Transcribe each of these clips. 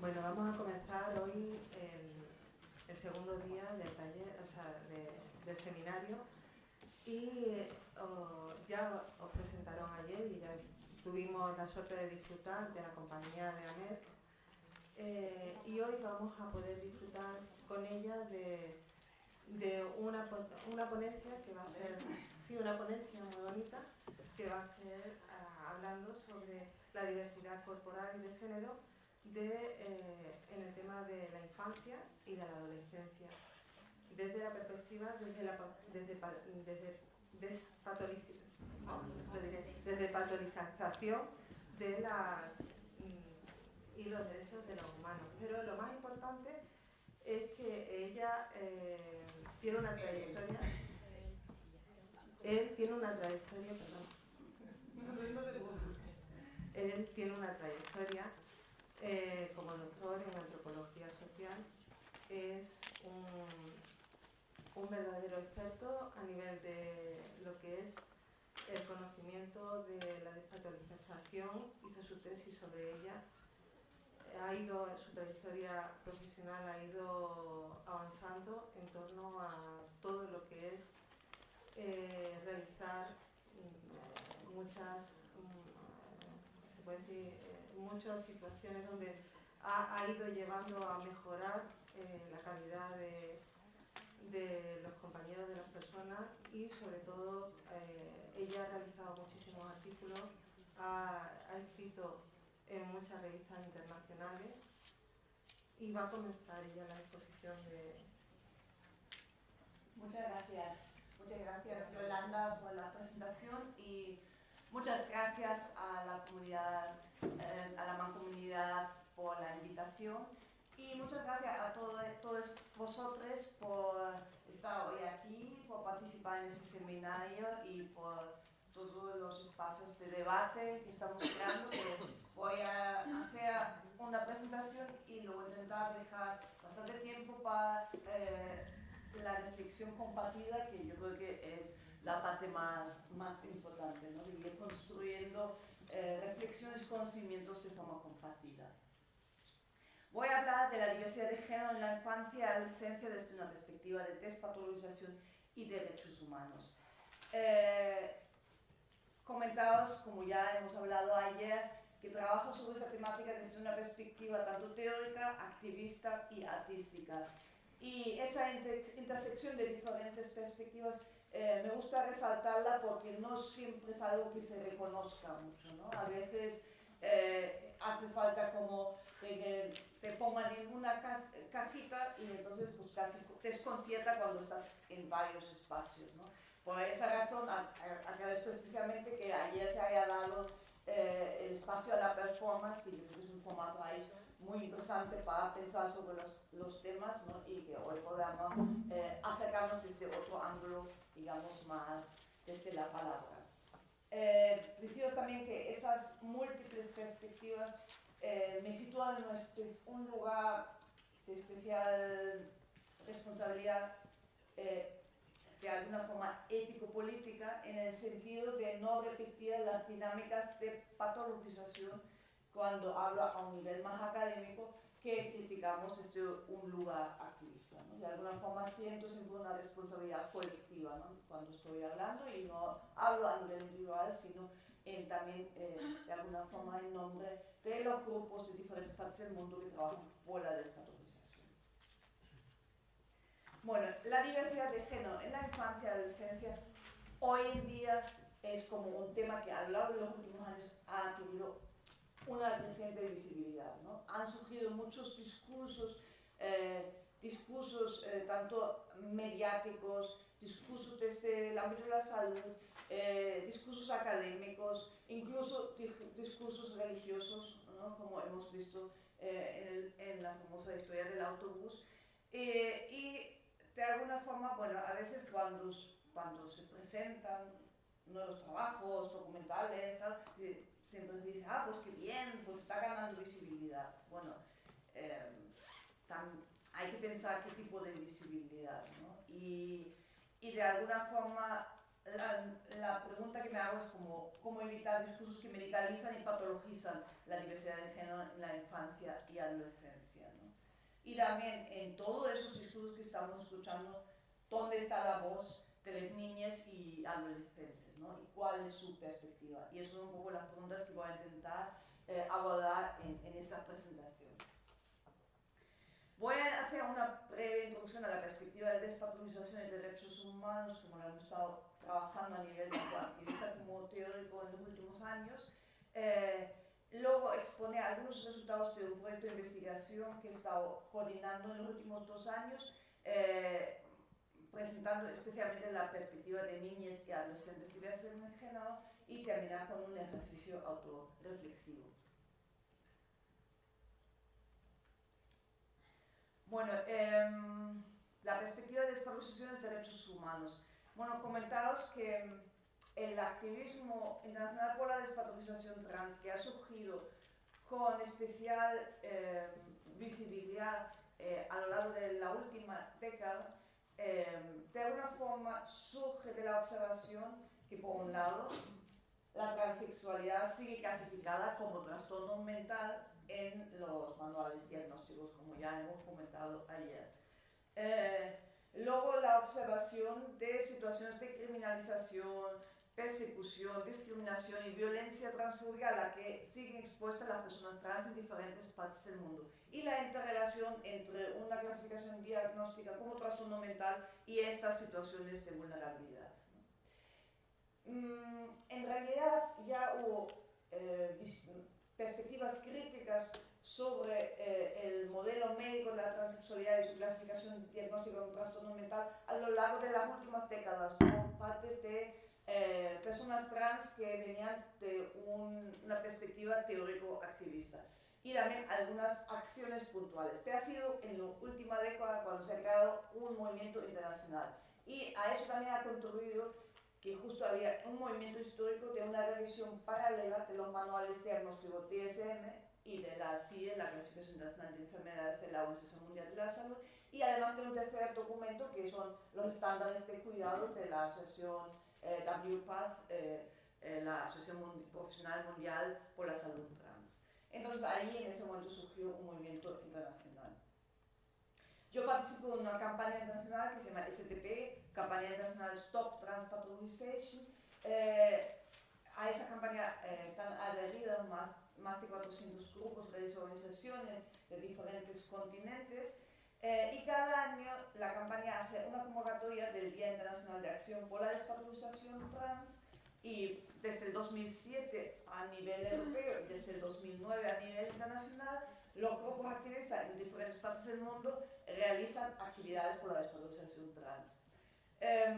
Bueno, vamos a comenzar hoy el segundo día del taller, del seminario, y ya os presentaron ayer y ya tuvimos la suerte de disfrutar de la compañía de Amet, y hoy vamos a poder disfrutar con ella de una ponencia que va a ser, sí, una ponencia muy bonita, que va a ser hablando sobre la diversidad corporal y de género en el tema de la infancia y de la adolescencia, desde la perspectiva, desde patologización de y los derechos de los humanos. Pero lo más importante es que ella tiene una trayectoria. Él tiene una trayectoria, Él tiene una trayectoria como doctor en antropología social. Es un verdadero experto a nivel de lo que es el conocimiento de la despatologización. Hizo su tesis sobre ella. Su trayectoria profesional ha ido avanzando en torno a todo lo que es realizar muchas situaciones donde ha ido llevando a mejorar la calidad de los compañeros, de las personas, y sobre todo ella ha realizado muchísimos artículos, ha escrito en muchas revistas internacionales, y va a comenzar ella la exposición de... Muchas gracias Yolanda por la presentación, y muchas gracias a la comunidad, a la mancomunidad por la invitación, y muchas gracias a todos vosotros por estar hoy aquí, por participar en este seminario y por todos los espacios de debate que estamos creando. Voy a hacer una presentación y luego intentar dejar bastante tiempo para la reflexión compartida, que yo creo que es la parte más importante, ¿no? De ir construyendo reflexiones y conocimientos de forma compartida. Voy a hablar de la diversidad de género en la infancia y adolescencia desde una perspectiva de despatologización y derechos humanos. Comentaros, como ya hemos hablado ayer, que trabajo sobre esta temática desde una perspectiva tanto teórica, activista y artística. Y esa intersección de diferentes perspectivas me gusta resaltarla porque no siempre es algo que se reconozca mucho, ¿no? A veces hace falta como que te pongan en una cajita y entonces pues casi desconcierta cuando estás en varios espacios, ¿no? Por esa razón agradezco especialmente que ayer se haya dado el espacio a la performance, que yo creo que es un formato ahí muy interesante para pensar sobre los temas, ¿no? Y que hoy podamos acercarnos desde otro ángulo, digamos, más desde la palabra. Deciros también que esas múltiples perspectivas me sitúan en un lugar de especial responsabilidad, de alguna forma ético-política, en el sentido de no repetir las dinámicas de patologización cuando hablo a un nivel más académico, que criticamos desde un lugar activista, ¿no? De alguna forma siento siempre una responsabilidad colectiva, ¿no? Cuando estoy hablando, y no hablo a nivel individual, sino también de alguna forma en nombre de los grupos de diferentes partes del mundo que trabajan por la despatologización. Bueno, la diversidad de género en la infancia y adolescencia hoy en día es como un tema que a lo largo de los últimos años ha adquirido una creciente visibilidad, ¿no? Han surgido muchos discursos, tanto mediáticos, discursos desde el ámbito de la salud, discursos académicos, incluso discursos religiosos, ¿no? Como hemos visto en la famosa historia del autobús. Y de alguna forma, bueno, a veces cuando se presentan nuevos trabajos, documentales, tal, siempre se dice, pues qué bien, pues está ganando visibilidad. Bueno, hay que pensar qué tipo de visibilidad, ¿no? Y de alguna forma la pregunta que me hago es cómo evitar discursos que medicalizan y patologizan la diversidad de género en la infancia y adolescencia, ¿no? Y también en todos esos discursos que estamos escuchando, ¿dónde está la voz de las niñas y adolescentes, ¿no? ¿Y cuál es su perspectiva? Y esas son un poco las preguntas que voy a intentar abordar en esa presentación. Voy a hacer una breve introducción a la perspectiva de despatologización y derechos humanos, como lo hemos estado trabajando a nivel tanto activista como teórico en los últimos años. Luego exponer algunos resultados de un proyecto de investigación que he estado coordinando en los últimos 2 años, presentando especialmente la perspectiva de niñas y adolescentes diversas en el género, y terminar con un ejercicio autorreflexivo. Bueno, la perspectiva de despatologización de derechos humanos. Bueno, comentaros que el activismo internacional por la despatologización trans, que ha surgido con especial visibilidad a lo largo de la última década, de alguna forma surge de la observación que, por un lado, la transexualidad sigue clasificada como trastorno mental en los manuales diagnósticos, como ya hemos comentado ayer. Luego, la observación de situaciones de criminalización, persecución, discriminación y violencia transfóbica a la que siguen expuestas las personas trans en diferentes partes del mundo. Y la interrelación entre una clasificación diagnóstica como trastorno mental y estas situaciones de vulnerabilidad. En realidad ya hubo perspectivas críticas sobre el modelo médico de la transexualidad y su clasificación diagnóstica como trastorno mental a lo largo de las últimas décadas por parte de personas trans que venían de una perspectiva teórico-activista, y también algunas acciones puntuales. Pero ha sido en la última década cuando se ha creado un movimiento internacional, y a eso también ha contribuido que justo había un movimiento histórico de una revisión paralela de los manuales diagnósticos DSM y de la CIE, la Clasificación Internacional de Enfermedades de la Organización Mundial de la Salud, y además de un tercer documento que son los estándares de cuidado de la Asociación WPATH, la Asociación Profesional Mundial por la Salud Trans. Entonces ahí en ese momento surgió un movimiento internacional. Yo participo en una campaña internacional que se llama STP, Campaña Internacional Stop Trans Pathologization. A esa campaña están adheridos más de 400 grupos, redes y organizaciones de diferentes continentes. Y cada año la campaña hace una convocatoria del Día Internacional de Acción por la Despatologización Trans, y desde el 2007 a nivel europeo y desde el 2009 a nivel internacional, los grupos activistas en diferentes partes del mundo realizan actividades por la despatologización trans.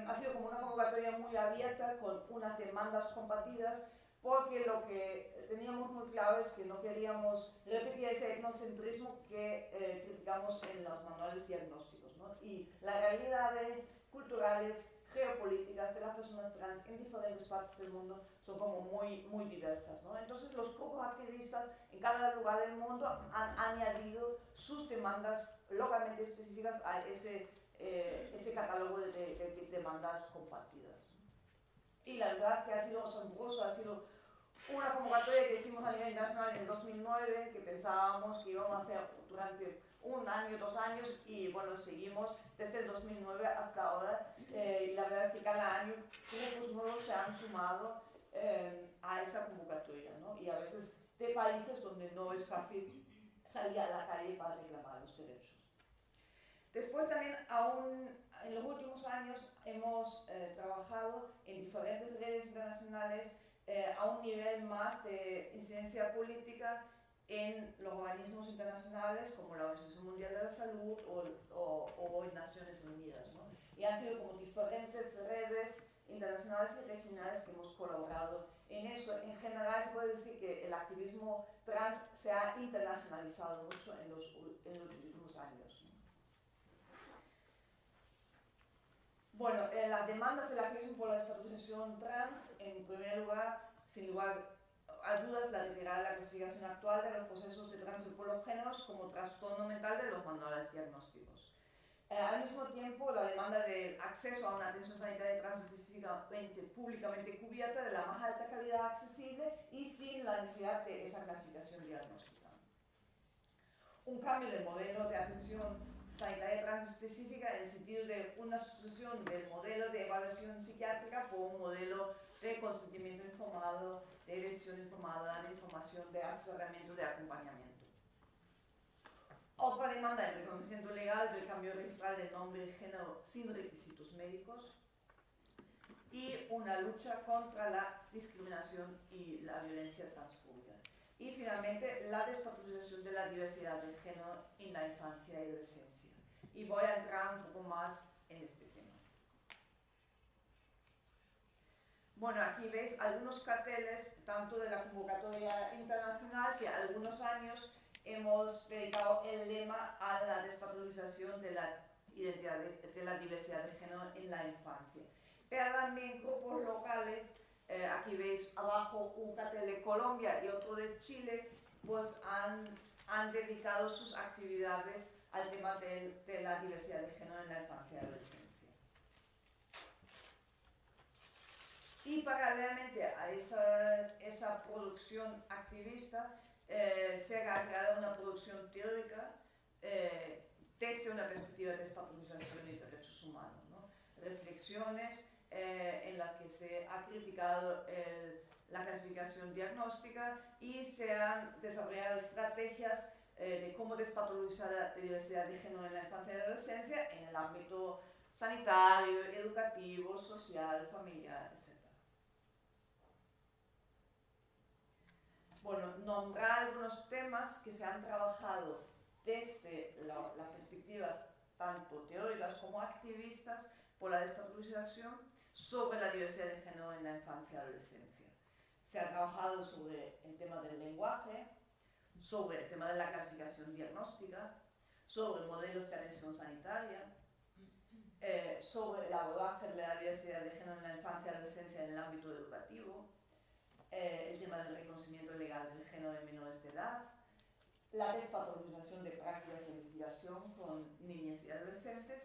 Ha sido como una convocatoria muy abierta con unas demandas compartidas, porque lo que teníamos muy claro es que no queríamos repetir ese etnocentrismo que criticamos en los manuales diagnósticos, ¿no? Y las realidades culturales, geopolíticas de las personas trans en diferentes partes del mundo son como muy diversas, ¿no? Entonces los grupos activistas en cada lugar del mundo han añadido sus demandas localmente específicas a ese catálogo de demandas compartidas. Y la verdad que ha sido asombroso, ha sido una convocatoria que hicimos a nivel internacional en el 2009, que pensábamos que íbamos a hacer durante 1 año, 2 años, y bueno, seguimos desde el 2009 hasta ahora, y la verdad es que cada año grupos nuevos se han sumado a esa convocatoria, ¿no? Y a veces de países donde no es fácil salir a la calle para reclamar los derechos. Después también, aún en los últimos años, hemos trabajado en diferentes redes internacionales a un nivel más de incidencia política en los organismos internacionales como la Organización Mundial de la Salud o en Naciones Unidas, ¿no? Y han sido como diferentes redes internacionales y regionales que hemos colaborado en eso. En general se puede decir que el activismo trans se ha internacionalizado mucho en los últimos años, ¿no? Bueno, las demandas del activismo por la despatologización trans, en primer lugar, sin lugar a dudas, la retirar la clasificación actual de los procesos de transgéneros como trastorno mental de los manuales diagnósticos. Al mismo tiempo, la demanda de acceso a una atención sanitaria trans específicamente públicamente cubierta, de la más alta calidad accesible y sin la necesidad de esa clasificación diagnóstica. Un cambio del modelo de atención sanitaria transespecífica en el sentido de una sustitución del modelo de evaluación psiquiátrica por un modelo de consentimiento informado, de decisión informada, de información, de asesoramiento, de acompañamiento. Otra demanda del reconocimiento legal del cambio registral del nombre y género sin requisitos médicos y una lucha contra la discriminación y la violencia transfóbica. Y finalmente, la despatologización de la diversidad de género en la infancia y adolescencia. Y voy a entrar un poco más en este tema. Bueno, aquí veis algunos carteles, tanto de la convocatoria internacional, que algunos años hemos dedicado el lema a la despatologización de la identidad de la diversidad de género en la infancia. Pero también grupos locales, aquí veis abajo un cartel de Colombia y otro de Chile, pues han dedicado sus actividades al tema de la diversidad de género en la infancia y adolescencia. Y paralelamente a esa producción activista, se ha creado una producción teórica desde una perspectiva de despatologización y derechos humanos, ¿no? Reflexiones en las que se ha criticado la clasificación diagnóstica y se han desarrollado estrategias de cómo despatologizar la diversidad de género en la infancia y la adolescencia en el ámbito sanitario, educativo, social, familiar, etc. Bueno, nombrar algunos temas que se han trabajado desde las perspectivas tanto teóricas como activistas por la despatologización sobre la diversidad de género en la infancia y adolescencia. Se ha trabajado sobre el tema del lenguaje, sobre el tema de la clasificación diagnóstica, sobre modelos de atención sanitaria, sobre el abordaje de la diversidad de género en la infancia y adolescencia en el ámbito educativo, el tema del reconocimiento legal del género de menores de edad, la despatologización de prácticas de investigación con niñas y adolescentes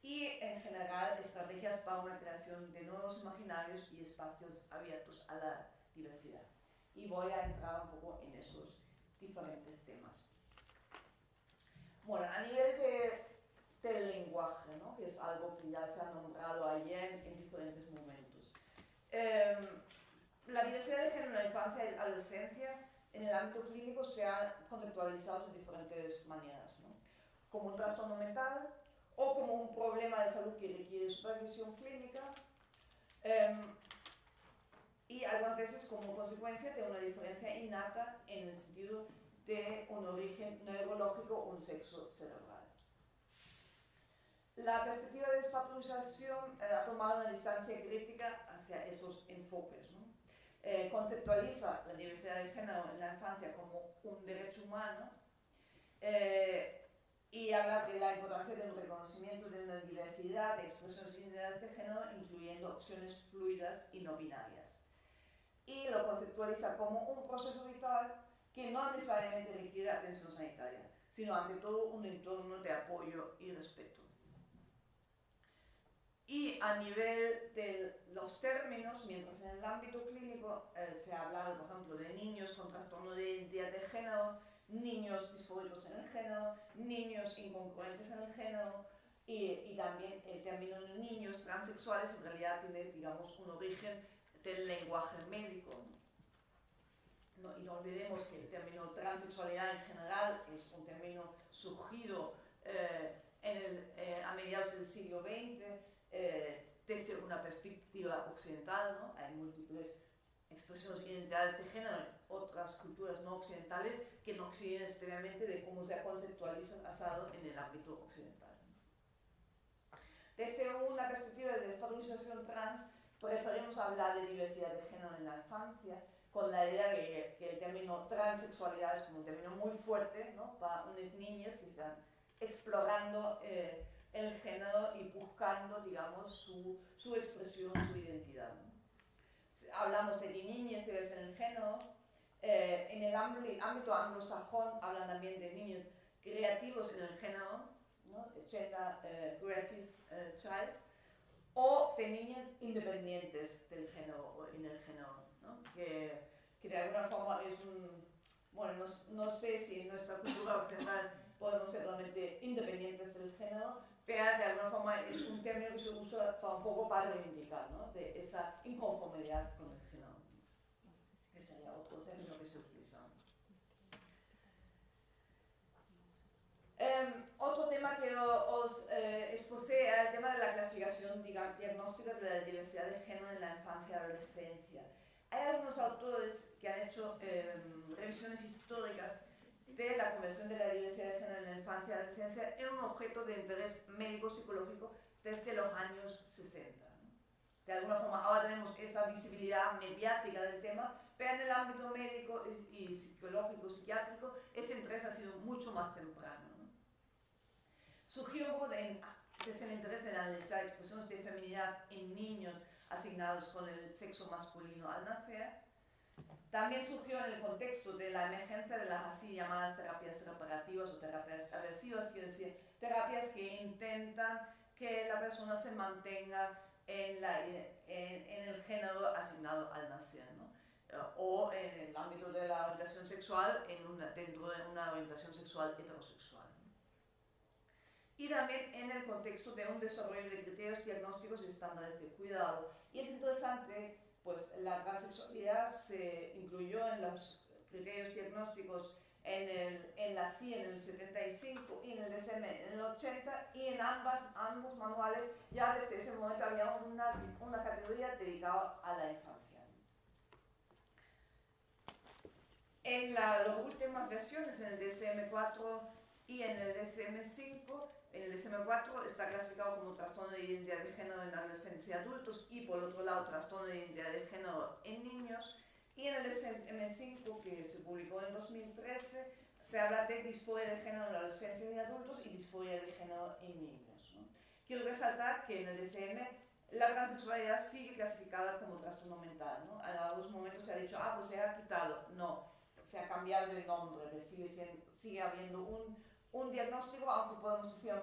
y, en general, estrategias para una creación de nuevos imaginarios y espacios abiertos a la diversidad. Y voy a entrar un poco en esos diferentes temas. Bueno, a nivel del lenguaje, ¿no? Que es algo que ya se ha nombrado ayer en diferentes momentos. La diversidad de género en la infancia y adolescencia en el ámbito clínico se ha conceptualizado de diferentes maneras, ¿no? Como un trastorno mental o como un problema de salud que requiere supervisión clínica y algunas veces como consecuencia de una diferencia innata en el sentido de un origen neurológico o un sexo cerebral. La perspectiva de despatologización ha tomado una distancia crítica hacia esos enfoques, ¿no? Conceptualiza la diversidad de género en la infancia como un derecho humano y habla de la importancia del reconocimiento de una diversidad de expresiones y identidades de género, incluyendo opciones fluidas y no binarias. Y lo conceptualiza como un proceso vital que no necesariamente requiere atención sanitaria, sino ante todo un entorno de apoyo y respeto. Y a nivel de los términos, mientras en el ámbito clínico se ha hablado, por ejemplo, de niños con trastorno de identidad de género, niños disfóricos en el género, niños incongruentes en el género, y también el término de niños transexuales en realidad tiene, digamos, un origen del lenguaje médico. No, y no olvidemos que el término transexualidad en general es un término surgido a mediados del siglo XX, desde una perspectiva occidental, ¿no? Hay múltiples expresiones e identidades de género en otras culturas no occidentales que no coinciden extremadamente de cómo se ha conceptualizado en el ámbito occidental. Desde una perspectiva de despatologización trans, preferimos hablar de diversidad de género en la infancia, con la idea de que el término transexualidad es como un término muy fuerte, ¿no? Para unas niñas que están explorando el género y buscando, digamos, su expresión, su identidad, ¿no? Hablamos de niñas que ves en el género, en el ámbito anglosajón hablan también de niños creativos en el género, ¿no? Gender Creative Child, o de niños independientes del género o en el género, ¿no? que de alguna forma es un... Bueno, no sé si en nuestra cultura occidental podemos ser totalmente independientes del género, pero de alguna forma es un término que se usa un poco para reivindicar, ¿no? De esa inconformidad con el género. Ese sería otro término que se utiliza. Otro tema que os expuse era el tema de la clasificación diagnóstica de la diversidad de género en la infancia y adolescencia. Hay algunos autores que han hecho revisiones históricas de la conversión de la diversidad de género en la infancia y adolescencia en un objeto de interés médico-psicológico desde los años 60. ¿No? De alguna forma ahora tenemos esa visibilidad mediática del tema, pero en el ámbito médico y psicológico, psiquiátrico, ese interés ha sido mucho más temprano. ¿No? Surgió desde el interés de analizar expresiones de feminidad en niños asignados con el sexo masculino al nacer. También surgió en el contexto de la emergencia de las así llamadas terapias reparativas o terapias aversivas, quiere decir, terapias que intentan que la persona se mantenga en el género asignado al nacer, ¿no? O en el ámbito de la orientación sexual dentro de una orientación sexual heterosexual. Y también en el contexto de un desarrollo de criterios diagnósticos y estándares de cuidado. Y es interesante, pues la transexualidad se incluyó en los criterios diagnósticos en la CIE en el 75 y en el DSM en el 80, y en ambos manuales ya desde ese momento había una categoría dedicada a la infancia. En las últimas versiones, en el DSM-4 y en el DSM-5, en el DSM-4 está clasificado como trastorno de identidad de género en adolescentes y adultos, y por otro lado trastorno de identidad de género en niños, y en el DSM-5, que se publicó en 2013, se habla de disforia de género en adolescentes y adultos y disforia de género en niños, ¿no? Quiero resaltar que en el DSM la transexualidad sigue clasificada como trastorno mental, ¿no? En algunos momentos se ha dicho, pues se ha quitado. No, se ha cambiado el nombre, sigue habiendo un diagnóstico, aunque podemos decir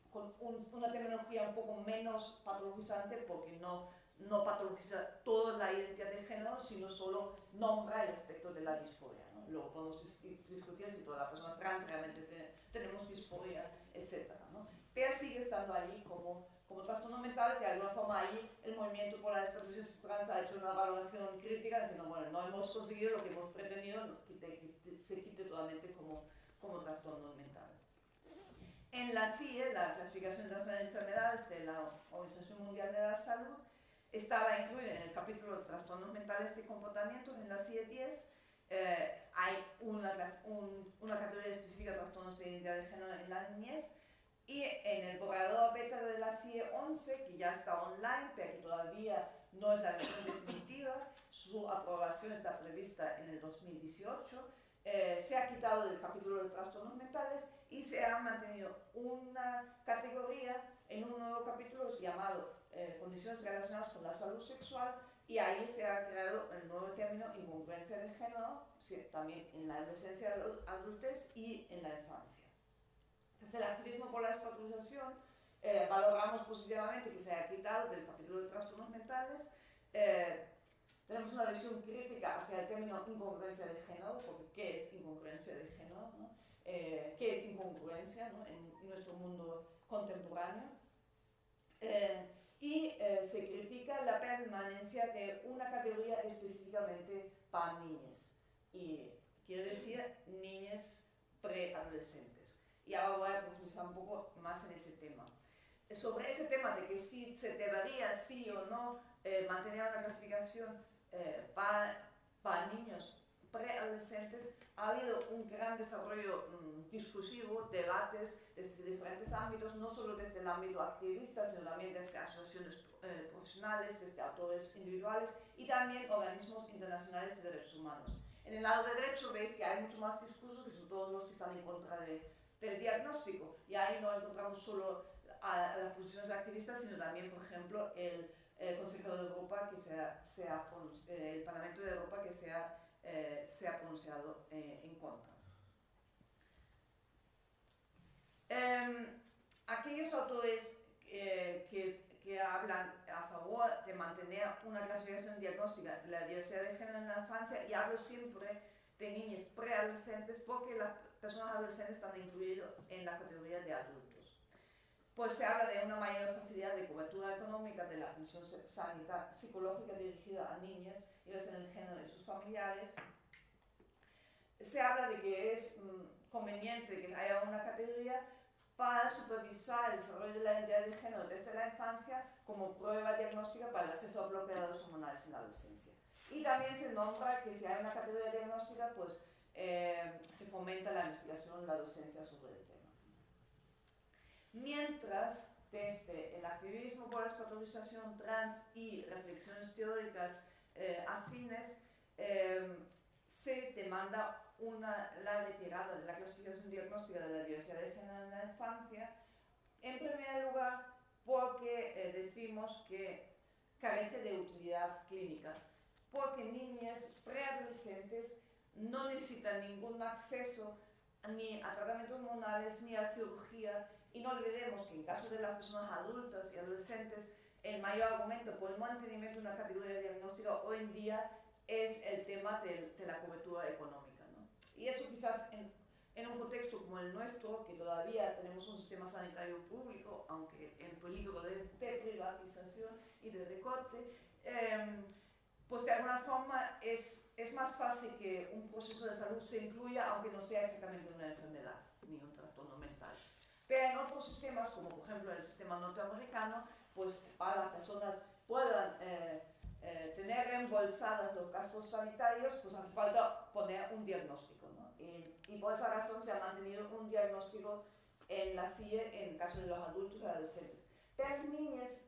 con una terminología un poco menos patologizante, porque no patologiza toda la identidad de género, sino solo nombra el aspecto de la disforia, ¿no? Luego podemos discutir si todas las personas trans realmente tenemos disforia, etc., ¿no? Pero sigue estando allí como trastorno mental, que de alguna forma ahí el movimiento por la experiencia trans ha hecho una valoración crítica diciendo, bueno, no hemos conseguido lo que hemos pretendido, que se quite totalmente como trastorno mental. En la CIE, la Clasificación Internacional de Enfermedades de la Organización Mundial de la Salud, estaba incluida en el capítulo de trastornos mentales de comportamientos, en la CIE 10, hay una categoría específica de trastornos de identidad de género en la niñez, y en el borrador beta de la CIE 11, que ya está online, pero que todavía no es la versión definitiva, su aprobación está prevista en el 2018, se ha quitado del capítulo de trastornos mentales y se ha mantenido una categoría en un nuevo capítulo llamado condiciones relacionadas con la salud sexual, y ahí se ha creado el nuevo término incongruencia de género, también en la adolescencia, adultez y en la infancia. Desde el activismo por la despatologización valoramos positivamente que se haya quitado del capítulo de trastornos mentales. Tenemos una visión crítica hacia el término incongruencia de género, porque ¿qué es incongruencia de género? ¿No? ¿Qué es incongruencia, ¿no? En nuestro mundo contemporáneo? Se critica la permanencia de una categoría específicamente para niñas, y quiero decir niñas preadolescentes. Y ahora voy a profundizar un poco más en ese tema. Sobre ese tema de que si se debería, sí o no, mantener una clasificación para niños preadolescentes, ha habido un gran desarrollo discursivo, debates desde diferentes ámbitos, no solo desde el ámbito activista, sino también desde asociaciones profesionales, desde autores individuales y también organismos internacionales de derechos humanos. En el lado derecho veis que hay mucho más discurso, que son todos los que están en contra del diagnóstico, y ahí no encontramos solo a las posiciones activistas, sino también, por ejemplo, el Consejo de Europa, el Parlamento de Europa, que se ha pronunciado en contra. aquellos autores que hablan a favor de mantener una clasificación diagnóstica de la diversidad de género en la infancia, y hablo siempre de niñas preadolescentes porque las personas adolescentes están incluidas en la categoría de adultos. Pues se habla de una mayor facilidad de cobertura económica de la atención sanitaria psicológica dirigida a niñas y en el género de sus familiares. Se habla de que es conveniente que haya una categoría para supervisar el desarrollo de la identidad de género desde la infancia como prueba diagnóstica para el acceso a bloqueadores hormonales en la adolescencia. Y también se nombra que si hay una categoría diagnóstica, pues se fomenta la investigación, la docencia sobre el tema. Mientras, desde el activismo por la espatolización trans y reflexiones teóricas afines, se demanda la retirada de la clasificación diagnóstica de la diversidad de género en la infancia, en primer lugar porque decimos que carece de utilidad clínica, porque niñas preadolescentes no necesitan ningún acceso ni a tratamientos hormonales ni a cirugía, y no olvidemos que en caso de las personas adultas y adolescentes el mayor argumento por el mantenimiento de una categoría diagnóstica hoy en día es el tema de la cobertura económica, ¿no? Y eso quizás en un contexto como el nuestro, que todavía tenemos un sistema sanitario público, aunque en peligro de privatización y de recorte, pues de alguna forma es más fácil que un proceso de salud se incluya, aunque no sea exactamente una enfermedad ni un trastorno mental. Pero en otros sistemas, como por ejemplo el sistema norteamericano, pues para las personas puedan tener reembolsadas los gastos sanitarios, pues hace falta poner un diagnóstico, ¿no? Y por esa razón se ha mantenido un diagnóstico en la CIE en el caso de los adultos y adolescentes. Pero en niñas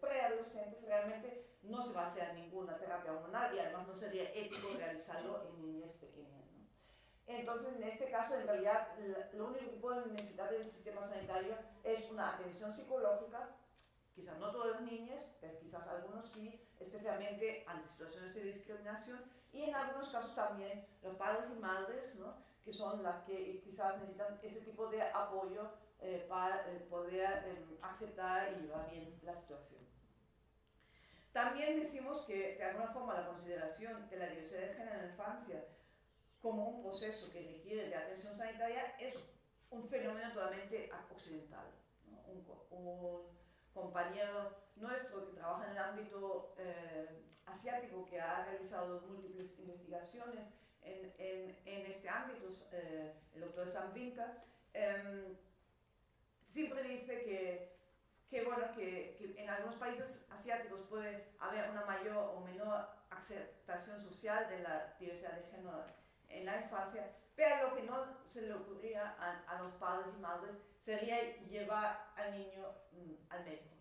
preadolescentes realmente no se va a hacer ninguna terapia hormonal, y además no sería ético realizarlo en niñas pequeñas, ¿no? Entonces, en este caso, en realidad, lo único que pueden necesitar del sistema sanitario es una atención psicológica, quizás no todos los niños, pero quizás algunos sí, especialmente ante situaciones de discriminación, y en algunos casos también los padres y madres, ¿no?, que son las que quizás necesitan ese tipo de apoyo para poder aceptar y llevar bien la situación. También decimos que, de alguna forma, la consideración de la diversidad de género en la infancia como un proceso que requiere de atención sanitaria es un fenómeno totalmente occidental, ¿no? Un compañero nuestro que trabaja en el ámbito asiático, que ha realizado múltiples investigaciones en este ámbito, el doctor Samvinta, siempre dice que en algunos países asiáticos puede haber una mayor o menor aceptación social de la diversidad de género en la infancia, pero lo que no se le ocurría a los padres y madres sería llevar al niño al médico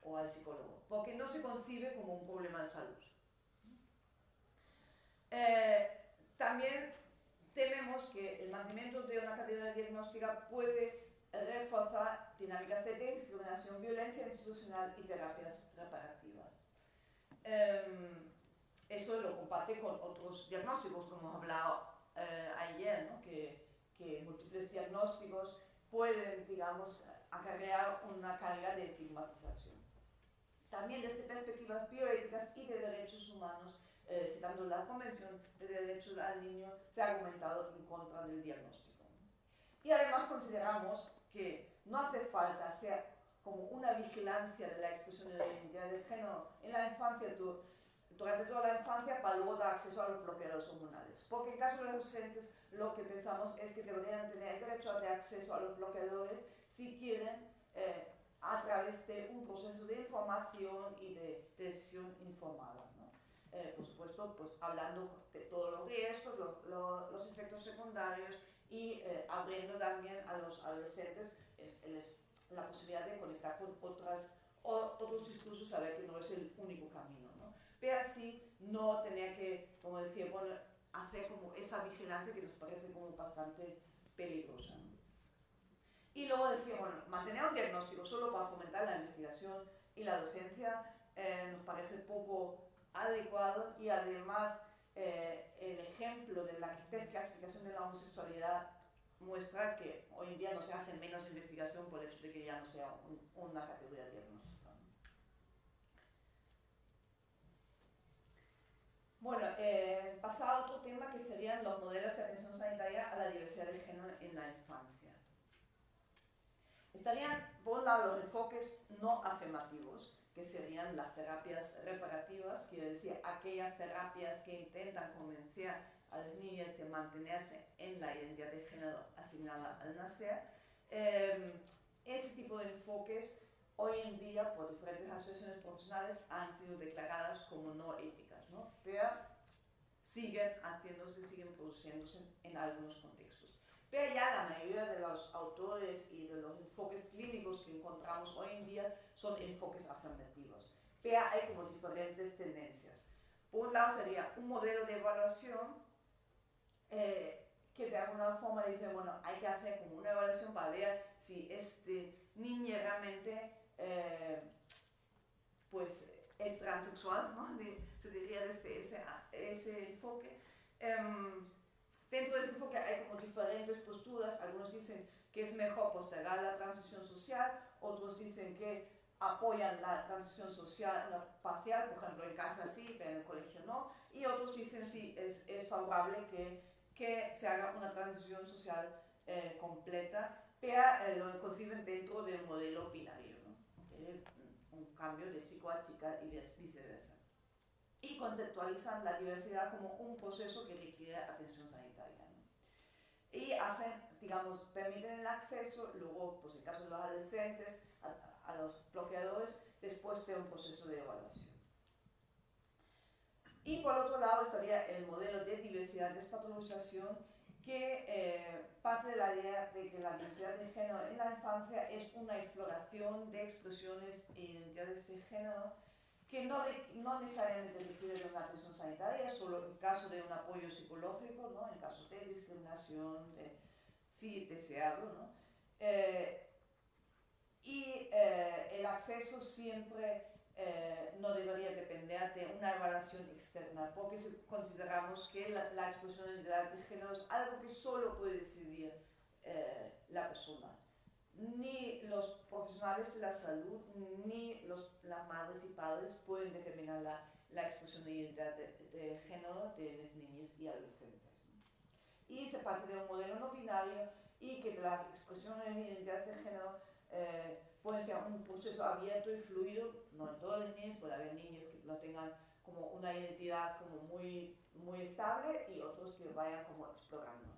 o al psicólogo, porque no se concibe como un problema de salud. También tememos que el mantenimiento de una categoría diagnóstica puede reforzar dinámicas de discriminación, violencia institucional y terapias reparativas. Eso lo comparte con otros diagnósticos, como hemos hablado ayer, ¿no?, que múltiples diagnósticos pueden, digamos, acarrear una carga de estigmatización. También desde perspectivas bioéticas y de derechos humanos, citando la Convención de Derechos del Niño, se ha argumentado en contra del diagnóstico. Y además consideramos que no hace falta hacer como una vigilancia de la expresión de la identidad de género en la infancia, durante toda la infancia, para luego dar acceso a los bloqueadores hormonales. Porque en caso de los docentes, lo que pensamos es que deberían tener el derecho a tener acceso a los bloqueadores si quieren, a través de un proceso de información y de decisión informada, ¿no? Por supuesto, pues hablando de todos los riesgos, los efectos secundarios, y abriendo también a los adolescentes la posibilidad de conectar con otros discursos, saber que no es el único camino, ¿no? Pero así no tener que, como decía, hacer como esa vigilancia que nos parece como bastante peligrosa, ¿no? Y luego decía, bueno, mantener un diagnóstico solo para fomentar la investigación y la docencia nos parece poco adecuado, y además el ejemplo de la desclasificación de la homosexualidad muestra que hoy en día no se hace menos investigación por el hecho de que ya no sea una categoría diagnóstica. Bueno, pasar a otro tema que serían los modelos de atención sanitaria a la diversidad de género en la infancia. Estarían, por un lado, los enfoques no afirmativos, que serían las terapias reparativas, quiere decir, aquellas terapias que intentan convencer a las niñas de mantenerse en la identidad de género asignada al nacer. Ese tipo de enfoques hoy en día por diferentes asociaciones profesionales han sido declaradas como no éticas, ¿no? Pero siguen haciéndose, siguen produciéndose en algunos contextos. Pero ya la mayoría de los autores y de los enfoques clínicos que encontramos hoy en día son enfoques afirmativos. Pero hay como diferentes tendencias. Por un lado sería un modelo de evaluación que de alguna forma dice, bueno, hay que hacer como una evaluación para ver si este niño realmente pues es transexual, ¿no? Se diría desde ese enfoque. Dentro de ese enfoque hay como diferentes posturas. Algunos dicen que es mejor postergar la transición social, otros dicen que apoyan la transición social parcial, por ejemplo en casa sí, pero en el colegio no, y otros dicen sí, es favorable que se haga una transición social completa, pero lo conciben dentro del modelo binario, ¿no? Un cambio de chico a chica y viceversa. Y conceptualizan la diversidad como un proceso que requiere atención sanitaria, ¿no? Y hacen, digamos, permiten el acceso, luego, pues en el caso de los adolescentes, a los bloqueadores, después de un proceso de evaluación. Y por otro lado estaría el modelo de diversidad despatologización, que parte de la idea de que la diversidad de género en la infancia es una exploración de expresiones e identidades de género que no necesariamente requiere de una atención sanitaria, solo en caso de un apoyo psicológico, ¿no? En caso de discriminación, sí deseado, ¿no? El acceso siempre no debería depender de una evaluación externa, porque consideramos que la expresión de identidad de género es algo que solo puede decidir la persona. Ni los profesionales de la salud, ni las madres y padres pueden determinar la expresión de identidad de género de las niñas y adolescentes, ¿no? Y se parte de un modelo no binario y que las expresiones de identidades de género pueden ser un proceso abierto y fluido, no en todas las niñas, puede haber niñas que lo tengan como una identidad como muy, muy estable y otros que vayan como explorando.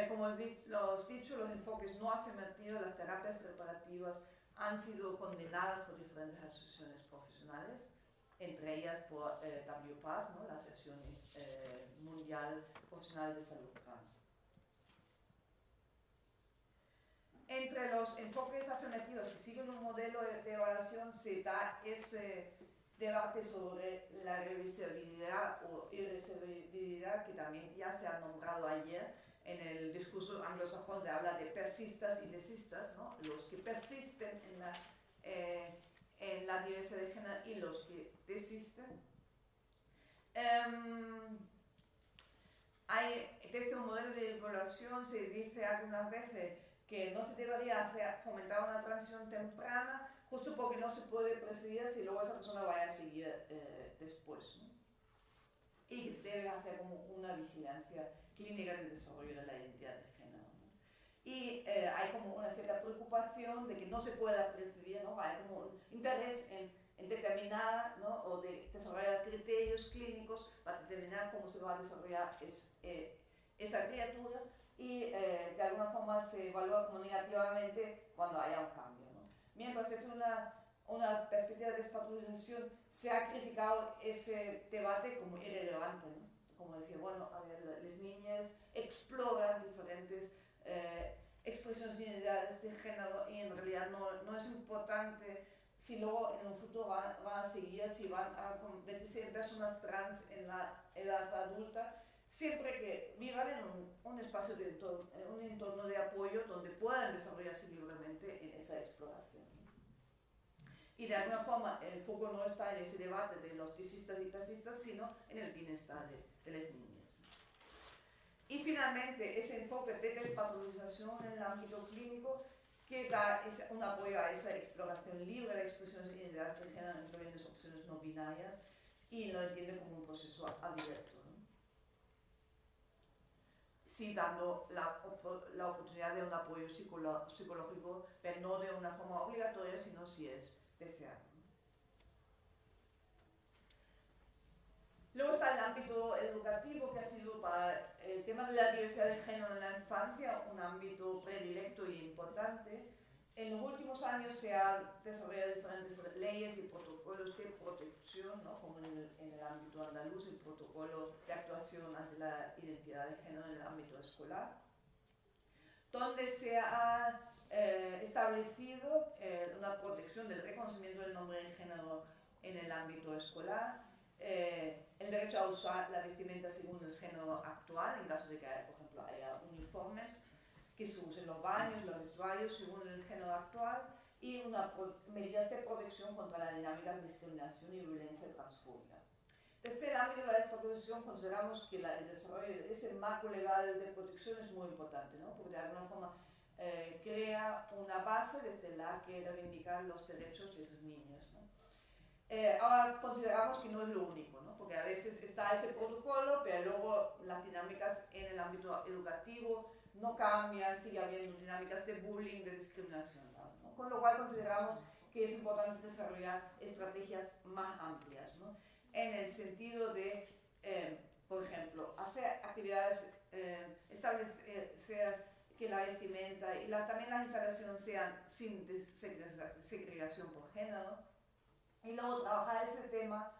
Como os he dicho, los enfoques no afirmativos, las terapias reparativas, han sido condenadas por diferentes asociaciones profesionales, entre ellas por WPATH, ¿no? La Asociación Mundial Profesional de Salud Trans. Entre los enfoques afirmativos que siguen un modelo de evaluación se da ese debate sobre la reversibilidad o irreversibilidad, que también ya se ha nombrado ayer. En el discurso anglosajón se habla de persistas y desistas, ¿no? Los que persisten en la diversidad de género y los que desisten. Desde un modelo de evaluación se dice algunas veces que no se debería fomentar una transición temprana, justo porque no se puede predecir si luego esa persona vaya a seguir después, ¿no? Y que se debe hacer como una vigilancia clínica del desarrollo de la identidad de género, ¿no? Y hay como una cierta preocupación de que no se pueda predecir, ¿no? Hay como un interés en determinar, ¿no? O de desarrollar criterios clínicos para determinar cómo se va a desarrollar esa criatura, y de alguna forma se evalúa como negativamente cuando haya un cambio, ¿no? Mientras es una perspectiva de despatologización, se ha criticado ese debate como irrelevante, ¿no? Como decir, bueno, a ver, las niñas exploran diferentes expresiones y identidades de género y en realidad no es importante si luego en un futuro van a seguir, si van a convertirse en personas trans en la edad adulta, siempre que vivan en un espacio de entorno, en un entorno de apoyo donde puedan desarrollarse libremente en esa exploración. Y de alguna forma el foco no está en ese debate de los desistas y persistas, sino en el bienestar de las niñas. Y finalmente, ese enfoque de despatologización en el ámbito clínico que da un apoyo a esa exploración libre de expresiones e identidades de género, incluyendo opciones no binarias, y lo entiende como un proceso abierto, ¿no? Sí, dando la oportunidad de un apoyo psicológico, pero no de una forma obligatoria, sino si es deseado. Luego está el ámbito educativo, que ha sido para el tema de la diversidad de género en la infancia un ámbito predilecto y importante. En los últimos años se han desarrollado diferentes leyes y protocolos de protección, ¿no? Como en el ámbito andaluz, el protocolo de actuación ante la identidad de género en el ámbito escolar, donde se ha establecido una protección del reconocimiento del nombre de género en el ámbito escolar, el derecho a usar la vestimenta según el género actual, en caso de que, por ejemplo, haya uniformes, que se usen los baños, los vestuarios según el género actual, y medidas de protección contra las dinámicas de discriminación y violencia transfóbica. Desde el ámbito de la desprotección consideramos que el desarrollo de ese marco legal de protección es muy importante, ¿no? Porque de alguna forma crea una base desde la que reivindicar los derechos de esos niños, ¿no? Ahora consideramos que no es lo único, ¿no? Porque a veces está ese protocolo, pero luego las dinámicas en el ámbito educativo no cambian, sigue habiendo dinámicas de bullying, de discriminación, ¿no? Con lo cual consideramos que es importante desarrollar estrategias más amplias, ¿no? En el sentido de, por ejemplo, hacer actividades, establecer que la vestimenta y también las instalaciones sean sin segregación por género, y luego trabajar ese tema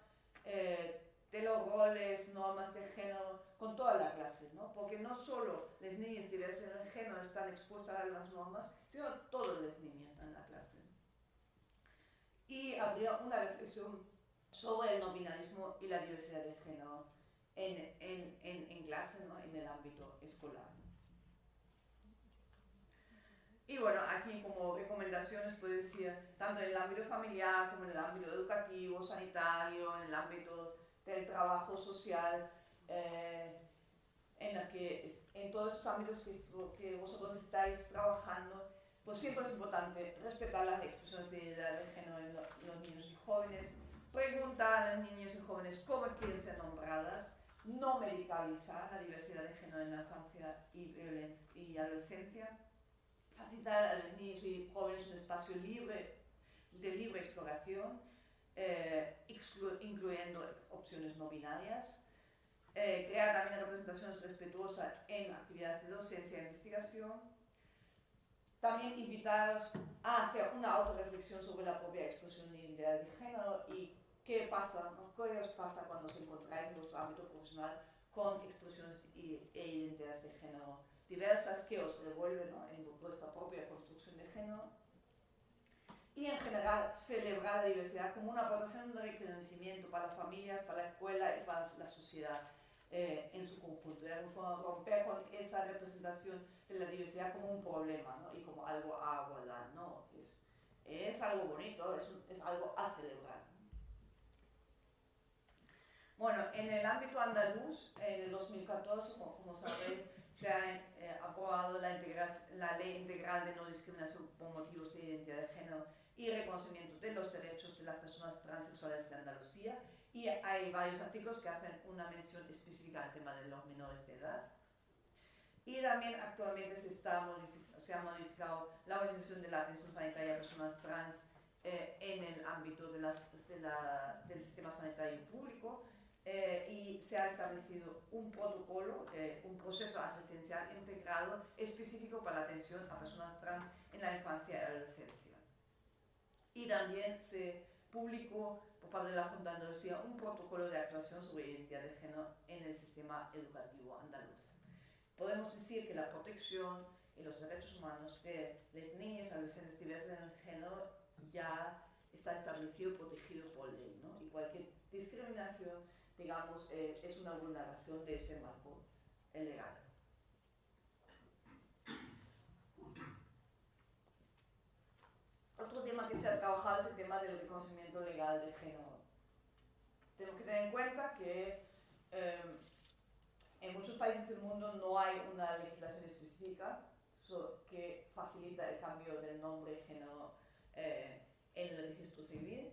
de los roles, normas de género con toda la clase, ¿no? Porque no solo las niñas diversas de género están expuestas a las normas, sino todas las niñas en la clase. Y habría una reflexión sobre el no binarismo y la diversidad de género en clase, ¿no? En el ámbito escolar. Y bueno, aquí como recomendaciones puedo decir, tanto en el ámbito familiar como en el ámbito educativo, sanitario, en el ámbito del trabajo social, en todos estos ámbitos que vosotros estáis trabajando, pues siempre es importante respetar las expresiones de identidad de género en los niños y jóvenes, preguntar a los niños y jóvenes cómo quieren ser nombradas, no medicalizar la diversidad de género en la infancia y adolescencia, facilitar a los niños y jóvenes un espacio libre, de libre exploración, incluyendo opciones no binarias, crear también representaciones respetuosas en actividades de docencia e investigación, también invitaros a hacer una autorreflexión sobre la propia expresión de identidad de género y qué pasa, ¿no? ¿Qué os pasa cuando os encontráis en vuestro ámbito profesional con expresiones e identidades de género diversas que os devuelven, ¿no? En vuestra propia construcción de género. Y en general celebrar la diversidad como una aportación de reconocimiento para las familias, para la escuela y para la sociedad en su conjunto. De alguna forma romper con esa representación de la diversidad como un problema, ¿no? Y como algo a abordar, ¿no? Es algo bonito, es algo a celebrar. Bueno, en el ámbito andaluz, en el 2014, como sabéis, se ha aprobado la Ley Integral de No Discriminación por Motivos de Identidad de Género y Reconocimiento de los Derechos de las Personas Transexuales de Andalucía, y hay varios artículos que hacen una mención específica al tema de los menores de edad. Y también actualmente se ha modificado la organización de la atención sanitaria a personas trans en el ámbito del sistema sanitario público, y se ha establecido un protocolo, un proceso asistencial integrado específico para la atención a personas trans en la infancia y adolescencia. Y también se publicó por parte de la Junta de Andalucía un protocolo de actuación sobre identidad de género en el sistema educativo andaluz. Podemos decir que la protección y los derechos humanos de las niñas y adolescentes diversas en el género ya está establecido y protegido por ley, ¿no? Y cualquier discriminación, digamos, es una vulneración de ese marco legal. Otro tema que se ha trabajado es el tema del reconocimiento legal de género. Tenemos que tener en cuenta que en muchos países del mundo no hay una legislación específica que facilita el cambio del nombre y género en el registro civil.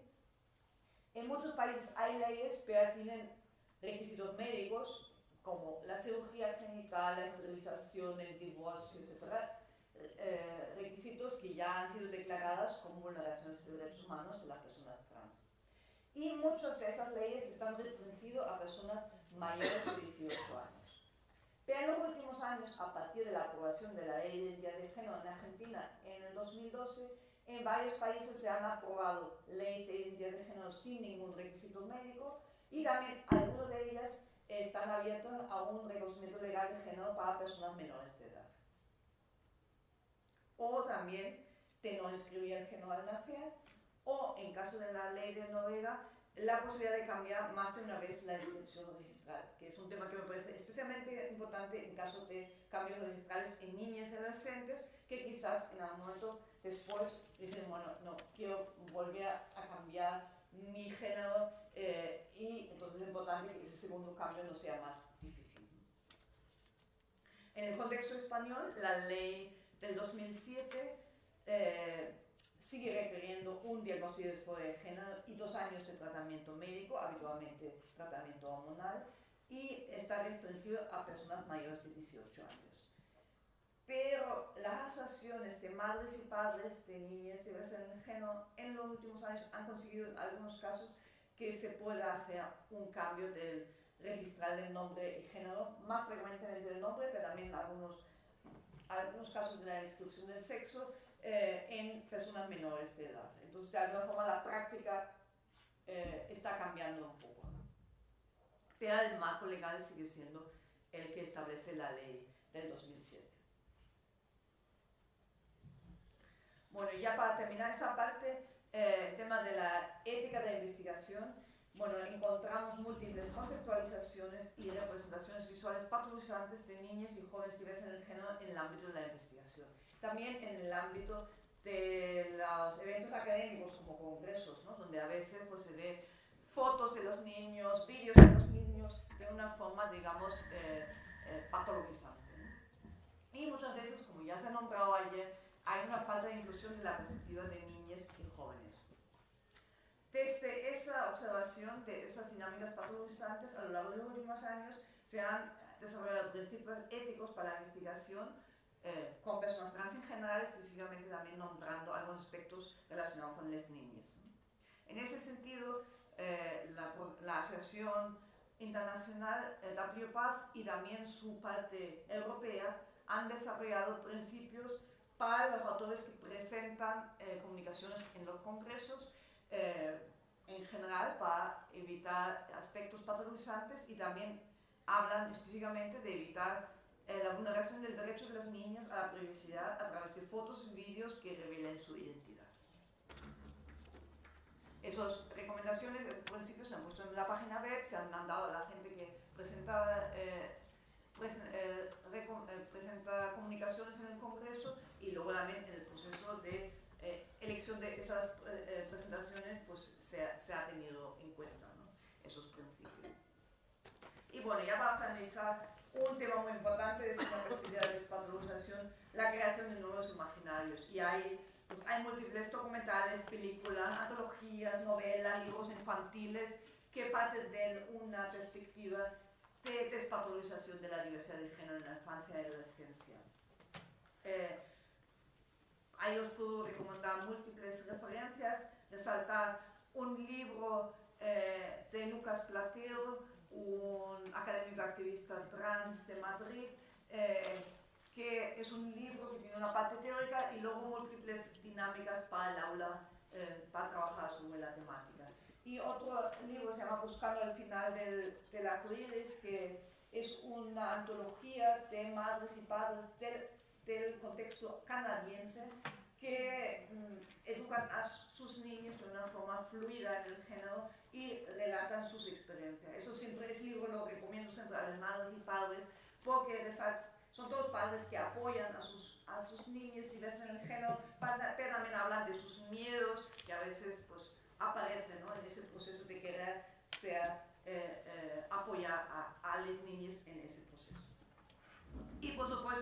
En muchos países hay leyes, pero tienen requisitos médicos como la cirugía genital, la esterilización, el divorcio, etc. Requisitos que ya han sido declarados como vulneraciones de derechos humanos de las personas trans. Y muchas de esas leyes están restringidas a personas mayores de 18 años. Pero en los últimos años, a partir de la aprobación de la Ley de Identidad de Género en Argentina en el 2012, en varios países se han aprobado leyes de identidad de género sin ningún requisito médico y también algunas de ellas están abiertas a un reconocimiento legal de género para personas menores de edad. O también de no inscribir el género al nacer, o en caso de la ley de Noruega, la posibilidad de cambiar más de una vez la inscripción registral, que es un tema que me parece especialmente importante en caso de cambios registrales en niñas y adolescentes, que quizás en algún momento después dicen, bueno, no, quiero volver a cambiar mi género, y entonces es importante que ese segundo cambio no sea más difícil. En el contexto español, la ley del 2007 sigue requiriendo un diagnóstico de género y 2 años de tratamiento médico, habitualmente tratamiento hormonal, y está restringido a personas mayores de 18 años. Pero las asociaciones de madres y padres de niñas de diversidad de género en los últimos años han conseguido en algunos casos que se pueda hacer un cambio del registral del nombre y género, más frecuentemente del nombre, pero también algunos casos de la inscripción del sexo, en personas menores de edad. Entonces, de alguna forma, la práctica está cambiando un poco, ¿no? Pero el marco legal sigue siendo el que establece la ley del 2007. Bueno, ya para terminar esa parte, el tema de la ética de la investigación, bueno, encontramos múltiples conceptualizaciones y representaciones visuales patologizantes de niñas y jóvenes diversas en el género en el ámbito de la investigación. También en el ámbito de los eventos académicos como congresos, ¿no? Donde a veces pues, se ve fotos de los niños, vídeos de los niños de una forma, digamos, patologizante, ¿no? Y muchas veces, como ya se ha nombrado ayer, hay una falta de inclusión de la perspectiva de niñas y jóvenes. Desde esa observación de esas dinámicas patologizantes, a lo largo de los últimos años se han desarrollado principios éticos para la investigación con personas trans en general, específicamente también nombrando algunos aspectos relacionados con las niñas, ¿no? En ese sentido, la Asociación Internacional WPATH y también su parte europea han desarrollado principios para los autores que presentan comunicaciones en los congresos, en general para evitar aspectos patologizantes, y también hablan específicamente de evitar la vulneración del derecho de los niños a la privacidad a través de fotos y vídeos que revelen su identidad. Esas recomendaciones, estos principios se han puesto en la página web, se han mandado a la gente que presenta comunicaciones en el Congreso, y luego también en el proceso de elección de esas presentaciones pues se ha tenido en cuenta, ¿no? Esos principios. Y bueno, ya para finalizar, un tema muy importante desde la perspectiva de despatologización, la creación de nuevos imaginarios. Y hay múltiples documentales, películas, antologías, novelas, libros infantiles que parten de una perspectiva de despatologización de la diversidad de género en la infancia y adolescencia. Ahí os puedo recomendar múltiples referencias, resaltar un libro de Lucas Platero, un académico activista trans de Madrid, que es un libro que tiene una parte teórica y luego múltiples dinámicas para el aula, para trabajar sobre la temática. Y otro libro se llama Buscando el final del arcoíris, que es una antología de madres y padres del contexto canadiense que educan a sus niños de una forma fluida en el género y relatan sus experiencias. Eso siempre, ese libro lo recomiendo siempre a las madres y padres, porque son todos padres que apoyan a sus niños diversos en el género, pero también hablan de sus miedos que a veces pues, aparecen, ¿no? En ese proceso de querer apoyar a las niñas en ese proceso.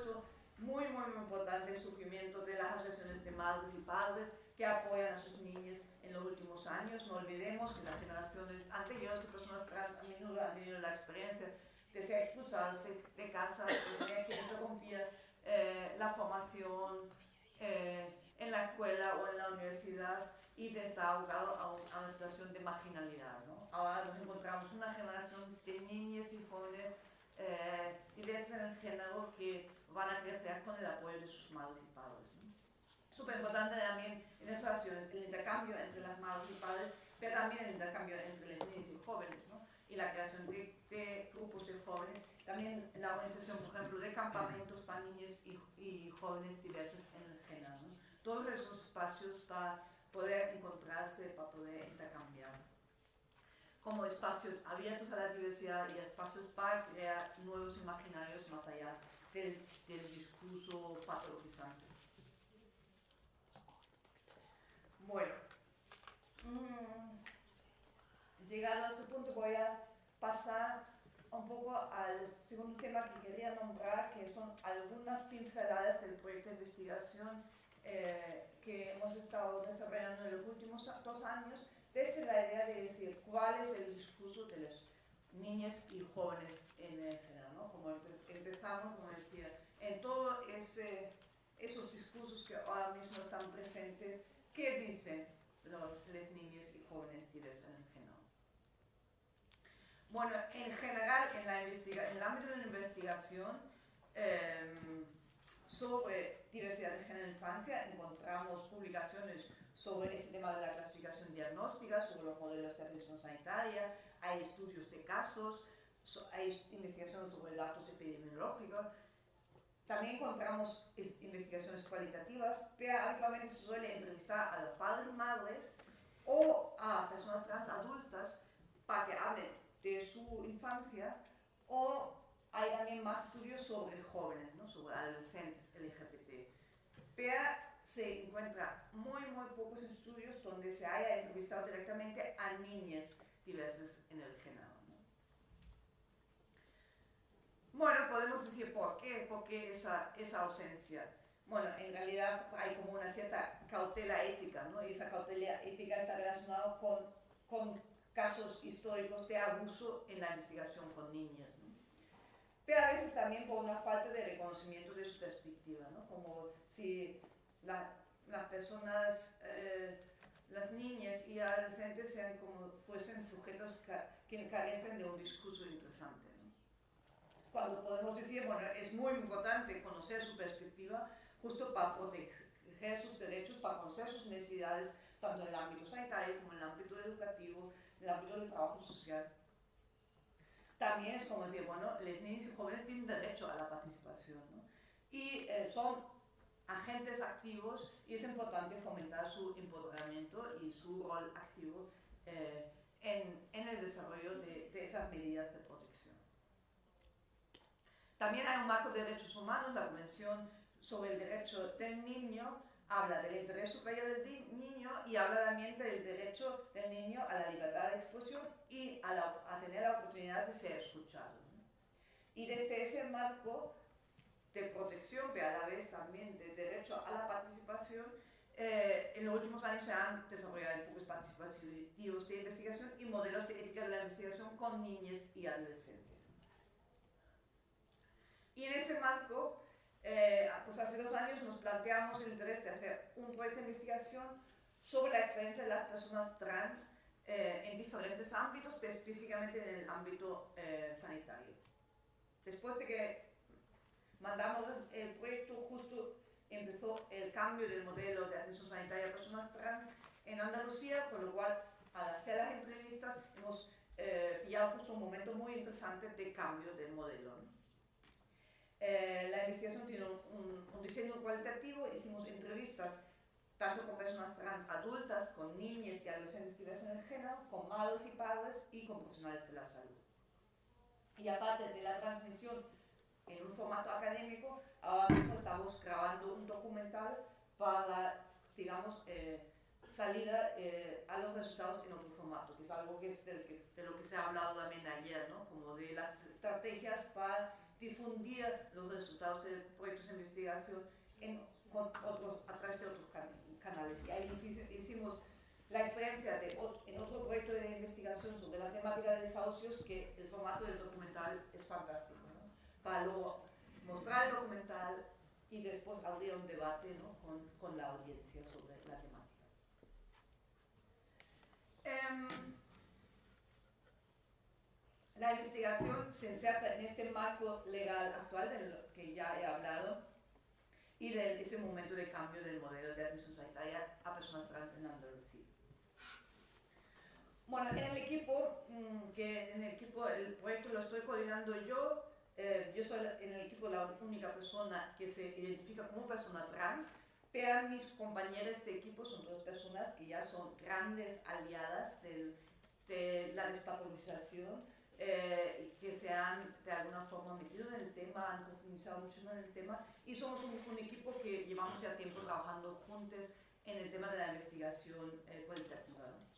supuesto, muy importante el surgimiento de las asociaciones de madres y padres que apoyan a sus niñas en los últimos años. No olvidemos que las generaciones anteriores de personas trans a menudo han tenido la experiencia de ser expulsados de casa, de tener que interrumpir la formación en la escuela o en la universidad y de estar abocado a una situación de marginalidad, ¿no? Ahora nos encontramos una generación de niñas y jóvenes diversas en el género que van a crecer con el apoyo de sus madres y padres, ¿no? Súper importante también en esas acciones el intercambio entre las madres y padres, pero también el intercambio entre las niñas y jóvenes, ¿no? Y la creación de grupos de jóvenes, también la organización, por ejemplo, de campamentos para niñas y jóvenes diversas en el género, ¿no? Todos esos espacios para poder encontrarse, para poder intercambiar, como espacios abiertos a la diversidad y espacios para crear nuevos imaginarios más allá del discurso patologizante. Bueno, llegado a este punto voy a pasar un poco al segundo tema que quería nombrar, que son algunas pinceladas del proyecto de investigación que hemos estado desarrollando en los últimos 2 años, desde la idea de decir cuál es el discurso de las niñas y jóvenes en el género, ¿no? Como empezamos, como decía, en todos esos discursos que ahora mismo están presentes, ¿qué dicen las niñas y jóvenes diversas en el género? Bueno, en general, en el ámbito de la investigación sobre diversidad de género en infancia, encontramos publicaciones sobre este tema de la clasificación diagnóstica, sobre los modelos de atención sanitaria, hay estudios de casos, hay investigaciones sobre datos epidemiológicos. También encontramos investigaciones cualitativas, pero habitualmente se suele entrevistar a los padres y madres o a personas trans adultas para que hablen de su infancia, o hay también más estudios sobre jóvenes, ¿no? Sobre adolescentes LGBT. Pero se encuentra muy pocos estudios donde se haya entrevistado directamente a niñas diversas en el género, ¿no? Bueno, podemos decir ¿por qué? ¿Por qué esa ausencia? Bueno, en realidad hay como una cierta cautela ética, ¿no? Y esa cautela ética está relacionada con casos históricos de abuso en la investigación con niñas, ¿no? Pero a veces también por una falta de reconocimiento de su perspectiva, ¿no? Como si las personas, las niñas y adolescentes sean como fuesen sujetos que carecen de un discurso interesante, ¿no? Cuando podemos decir, bueno, es muy importante conocer su perspectiva justo para proteger sus derechos, para conocer sus necesidades, tanto en el ámbito sanitario como en el ámbito educativo, en el ámbito del trabajo social. También es como decir, bueno, las niñas y jóvenes tienen derecho a la participación, ¿no? Y son agentes activos y es importante fomentar su empoderamiento y su rol activo en el desarrollo de esas medidas de protección. También hay un marco de derechos humanos, la Convención sobre el Derecho del Niño habla del interés superior del niño y habla también del derecho del niño a la libertad de expresión y a tener la oportunidad de ser escuchado, ¿no? Y desde ese marco de protección, pero a la vez también de derecho a la participación, en los últimos años se han desarrollado enfoques participativos de investigación y modelos de ética de la investigación con niñas y adolescentes. Y en ese marco, pues hace 2 años nos planteamos el interés de hacer un proyecto de investigación sobre la experiencia de las personas trans en diferentes ámbitos, pero específicamente en el ámbito sanitario. Después de que mandamos el proyecto, justo empezó el cambio del modelo de atención sanitaria a personas trans en Andalucía, con lo cual al hacer las entrevistas hemos pillado justo un momento muy interesante de cambio del modelo, ¿no? La investigación tiene un diseño cualitativo, hicimos entrevistas tanto con personas trans adultas, con niñas y adolescentes diversas en el género, con madres y padres y con profesionales de la salud. Y aparte de la transmisión en un formato académico, ahora mismo estamos grabando un documental para, digamos, salida a los resultados en otro formato, que es algo que es de lo que se ha hablado también ayer, ¿no? Como de las estrategias para difundir los resultados de proyectos de investigación a través de otros canales. Y ahí hicimos la experiencia en otro proyecto de investigación sobre la temática de desahucios, que el formato del documental es fantástico, ¿no? Para luego mostrar el documental y después abrir un debate, ¿no? con la audiencia sobre la temática. La investigación se inserta en este marco legal actual del que ya he hablado y de ese momento de cambio del modelo de atención sanitaria a personas trans en Andalucía. Bueno, en el equipo, el proyecto lo estoy coordinando yo. Yo soy en el equipo la única persona que se identifica como persona trans, pero mis compañeras de equipo son dos personas que ya son grandes aliadas de la despatologización, que se han de alguna forma metido en el tema, han profundizado mucho en el tema, y somos un equipo que llevamos ya tiempo trabajando juntos en el tema de la investigación cualitativa, ¿no?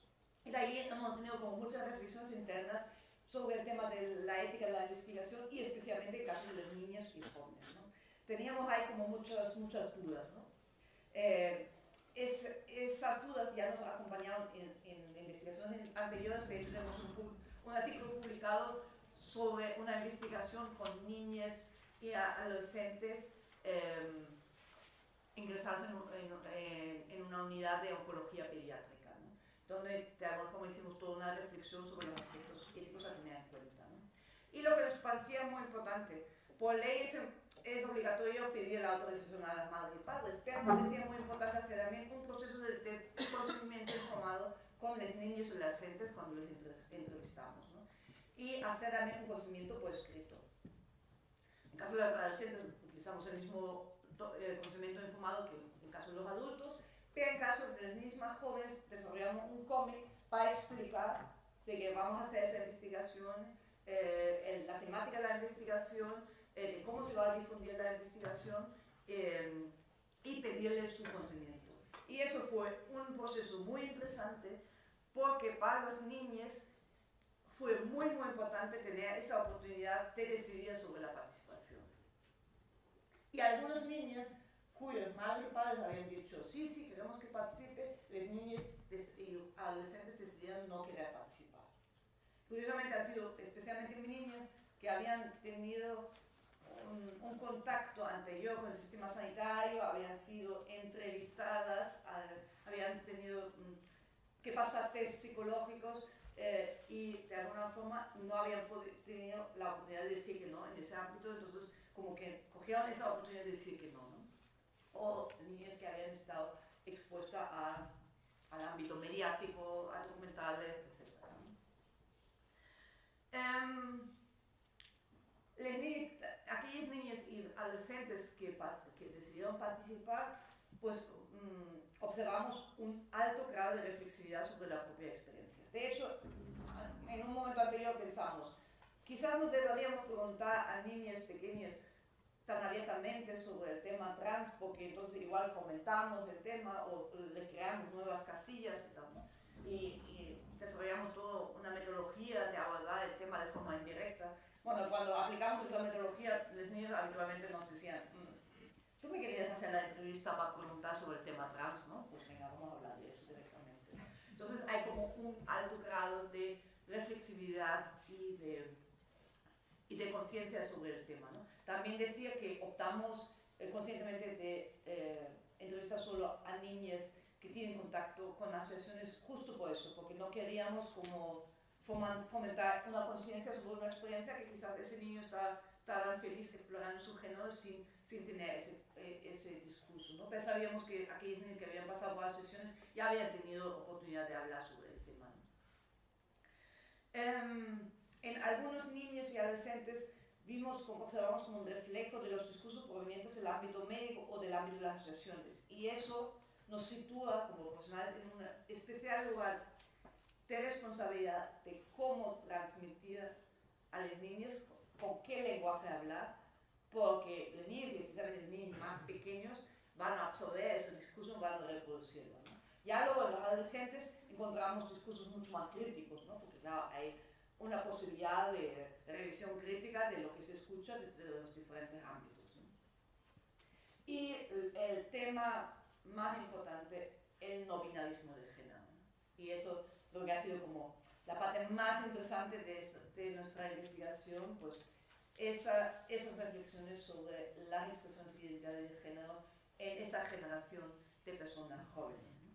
Y de ahí hemos tenido como muchas reflexiones internas sobre el tema de la ética de la investigación y especialmente el caso de los niños y jóvenes, ¿no? Teníamos ahí como muchas dudas, ¿no? Esas dudas ya nos acompañaron en investigaciones anteriores. De hecho, tenemos un artículo publicado sobre una investigación con niñas y adolescentes ingresados en una unidad de oncología pediátrica, ¿no? Donde de alguna forma hicimos toda una reflexión sobre los aspectos éticos a tener en cuenta, ¿no? Y lo que nos parecía muy importante, por ley es obligatorio pedir la autorización a las madres y padres, pero nos parecía muy importante hacer también un proceso de consentimiento informado con los niños y adolescentes cuando los entrevistamos, ¿no? Y hacer también un consentimiento por escrito. En caso de los adolescentes utilizamos el mismo consentimiento informado que en caso de los adultos, pero en caso de los niños más jóvenes desarrollamos un cómic para explicar de que vamos a hacer esa investigación, la temática de la investigación, de cómo se va a difundir la investigación y pedirle su consentimiento. Y eso fue un proceso muy interesante porque para las niñas fue muy importante tener esa oportunidad de decidir sobre la participación. Y algunos niños cuyos madres y padres habían dicho sí, queremos que participe, las niñas y adolescentes decidieron no querer participar. Curiosamente ha sido especialmente mi niña que habían tenido un contacto anterior con el sistema sanitario, habían sido entrevistadas, habían tenido que pasar test psicológicos y de alguna forma no habían tenido la oportunidad de decir que no en ese ámbito, entonces como que cogieron esa oportunidad de decir que no, ¿no? O niñas que habían estado expuestas al ámbito mediático, a documentales, etc. Aquellas niñas y adolescentes que decidieron participar, pues observamos un alto grado de reflexividad sobre la propia experiencia. De hecho, en un momento anterior pensamos, quizás nos deberíamos preguntar a niñas pequeñas tan abiertamente sobre el tema trans, porque entonces igual fomentamos el tema o le creamos nuevas casillas y tal, ¿no? Y desarrollamos toda una metodología de abordar el tema de forma indirecta. Bueno, cuando aplicamos esa metodología, los niños habitualmente nos decían, tú me querías hacer la entrevista para preguntar sobre el tema trans, ¿no? Pues venga, vamos a hablar de eso directamente, ¿no? Entonces hay como un alto grado de reflexividad y de conciencia sobre el tema, ¿no? También decía que optamos conscientemente de entrevistar solo a niñas que tienen contacto con asociaciones justo por eso, porque no queríamos como fomentar una conciencia sobre una experiencia que quizás ese niño está tan feliz explorando su género sin tener ese discurso, ¿no? Pero sabíamos que aquellos niños que habían pasado por las sesiones ya habían tenido oportunidad de hablar sobre el tema, ¿no? En algunos niños y adolescentes observamos como un reflejo de los discursos provenientes del ámbito médico o del ámbito de las asociaciones. Y eso nos sitúa como profesionales en un especial lugar de responsabilidad de cómo transmitir a los niños con qué lenguaje hablar, porque los niños, y especialmente los niños más pequeños, van a absorber ese discurso y van a reproducirlo, ¿no? Ya luego en los adolescentes encontramos discursos mucho más críticos, ¿no? Porque claro, hay una posibilidad de revisión crítica de lo que se escucha desde los diferentes ámbitos, ¿no? Y el tema más importante, el no binarismo de género, ¿no? Y eso lo que ha sido como la parte más interesante de nuestra investigación, pues esas reflexiones sobre las expresiones de identidad de género en esa generación de personas jóvenes, ¿no?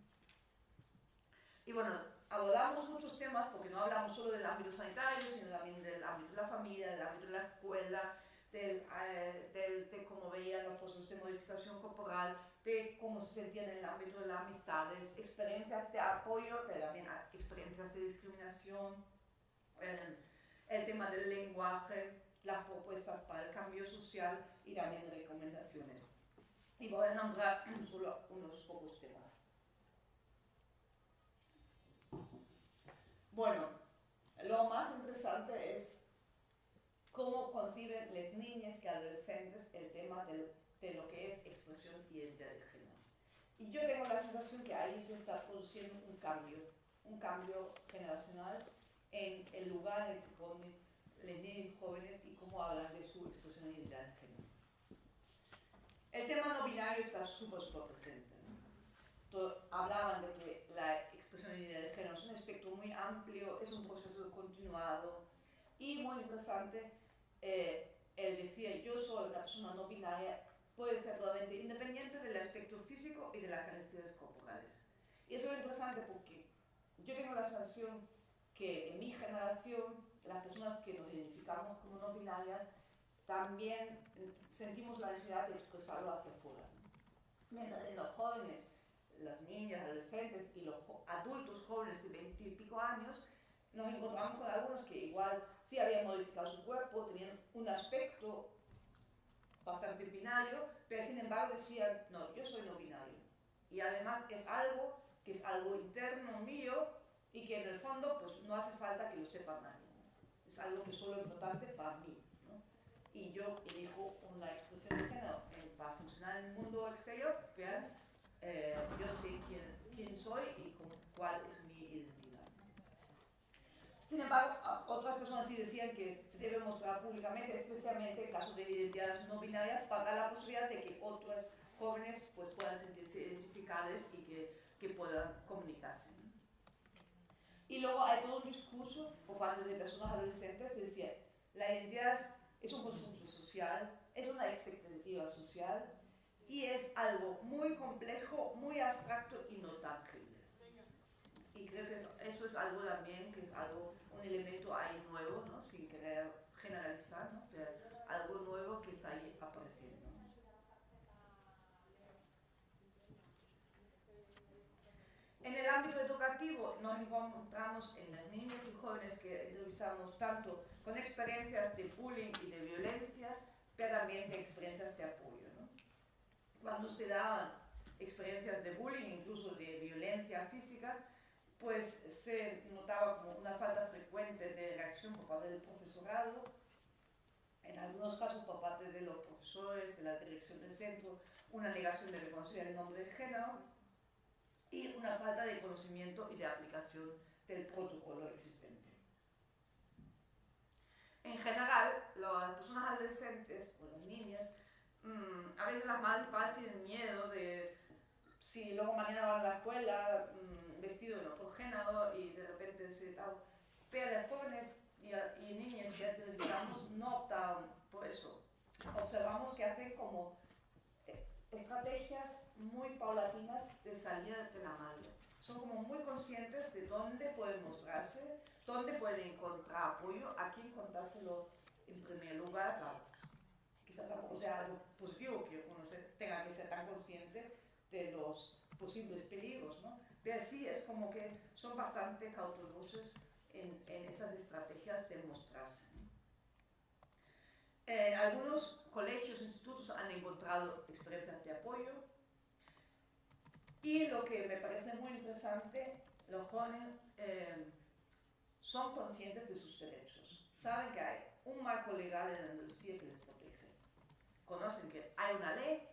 Y bueno, abordamos muchos temas porque no hablamos solo del ámbito sanitario, sino también del ámbito de la familia, del ámbito de la escuela, de cómo veían los procesos de modificación corporal, de cómo se sentían en el ámbito de las amistades, experiencias de apoyo, pero también experiencias de discriminación, el tema del lenguaje, las propuestas para el cambio social y también recomendaciones. Y voy a nombrar solo unos pocos temas. Bueno, lo más interesante es cómo conciben las niñas y adolescentes el tema de lo que es expresión y identidad de género. Y yo tengo la sensación que ahí se está produciendo un cambio generacional en el lugar en el que ponen las niñas jóvenes y cómo hablan de su expresión y identidad de género. El tema no binario está súper presente, ¿no? Hablaban de que la expresión y identidad de género es un espectro muy amplio, es un proceso continuado y muy interesante. Él decía, yo soy una persona no binaria, puede ser totalmente independiente del aspecto físico y de las características corporales. Y eso es interesante porque yo tengo la sensación que en mi generación, las personas que nos identificamos como no binarias, también sentimos la necesidad de expresarlo hacia afuera, ¿no? Mientras en los jóvenes, las niñas, adolescentes y los adultos jóvenes de 20 y pico años, nos encontramos con algunos que igual sí habían modificado su cuerpo, tenían un aspecto bastante binario, pero sin embargo decían, no, yo soy no binario. Y además es algo que es algo interno mío y que en el fondo pues no hace falta que lo sepa nadie, ¿no? Es algo que es solo importante para mí, ¿no? Y yo elijo una expresión de género para funcionar en el mundo exterior, pero yo sé quién soy y cuál es mi identidad. Sin embargo, otras personas sí decían que se debe mostrar públicamente, especialmente en casos de identidades no binarias, para dar la posibilidad de que otros jóvenes pues, puedan sentirse identificados y que puedan comunicarse, ¿no? Y luego hay todo un discurso por parte de personas adolescentes que decía, la identidad es un constructo social, es una expectativa social y es algo muy complejo, muy abstracto y no tangible. Y creo que eso es algo también, que es un elemento ahí nuevo, ¿no? Sin querer generalizar, ¿no? Pero algo nuevo que está ahí apareciendo. En el ámbito educativo nos encontramos en las niñas y jóvenes que entrevistamos tanto con experiencias de bullying y de violencia, pero también de experiencias de apoyo, ¿no? Cuando se daban experiencias de bullying, incluso de violencia física, pues se notaba como una falta frecuente de reacción por parte del profesorado, en algunos casos por parte de los profesores, de la dirección del centro, una negación de reconocer el nombre de género y una falta de conocimiento y de aplicación del protocolo existente. En general, las personas adolescentes o las niñas, a veces las madres y padres tienen miedo de si luego mañana van a la escuela vestido en otro género y de repente se tal. Pero las jóvenes y niñas que entrevistamos no optan por eso. Observamos que hacen como estrategias muy paulatinas de salida de la malla. Son como muy conscientes de dónde pueden mostrarse, dónde pueden encontrar apoyo, a quién contárselo en primer lugar. Claro, quizás tampoco sea algo positivo que uno tenga que ser tan consciente de los posibles peligros, ¿no? Pero sí es como que son bastante cautelosos en esas estrategias de mostrarse, ¿no? Algunos colegios, institutos han encontrado experiencias de apoyo y lo que me parece muy interesante, los jóvenes son conscientes de sus derechos, saben que hay un marco legal en Andalucía que les protege, conocen que hay una ley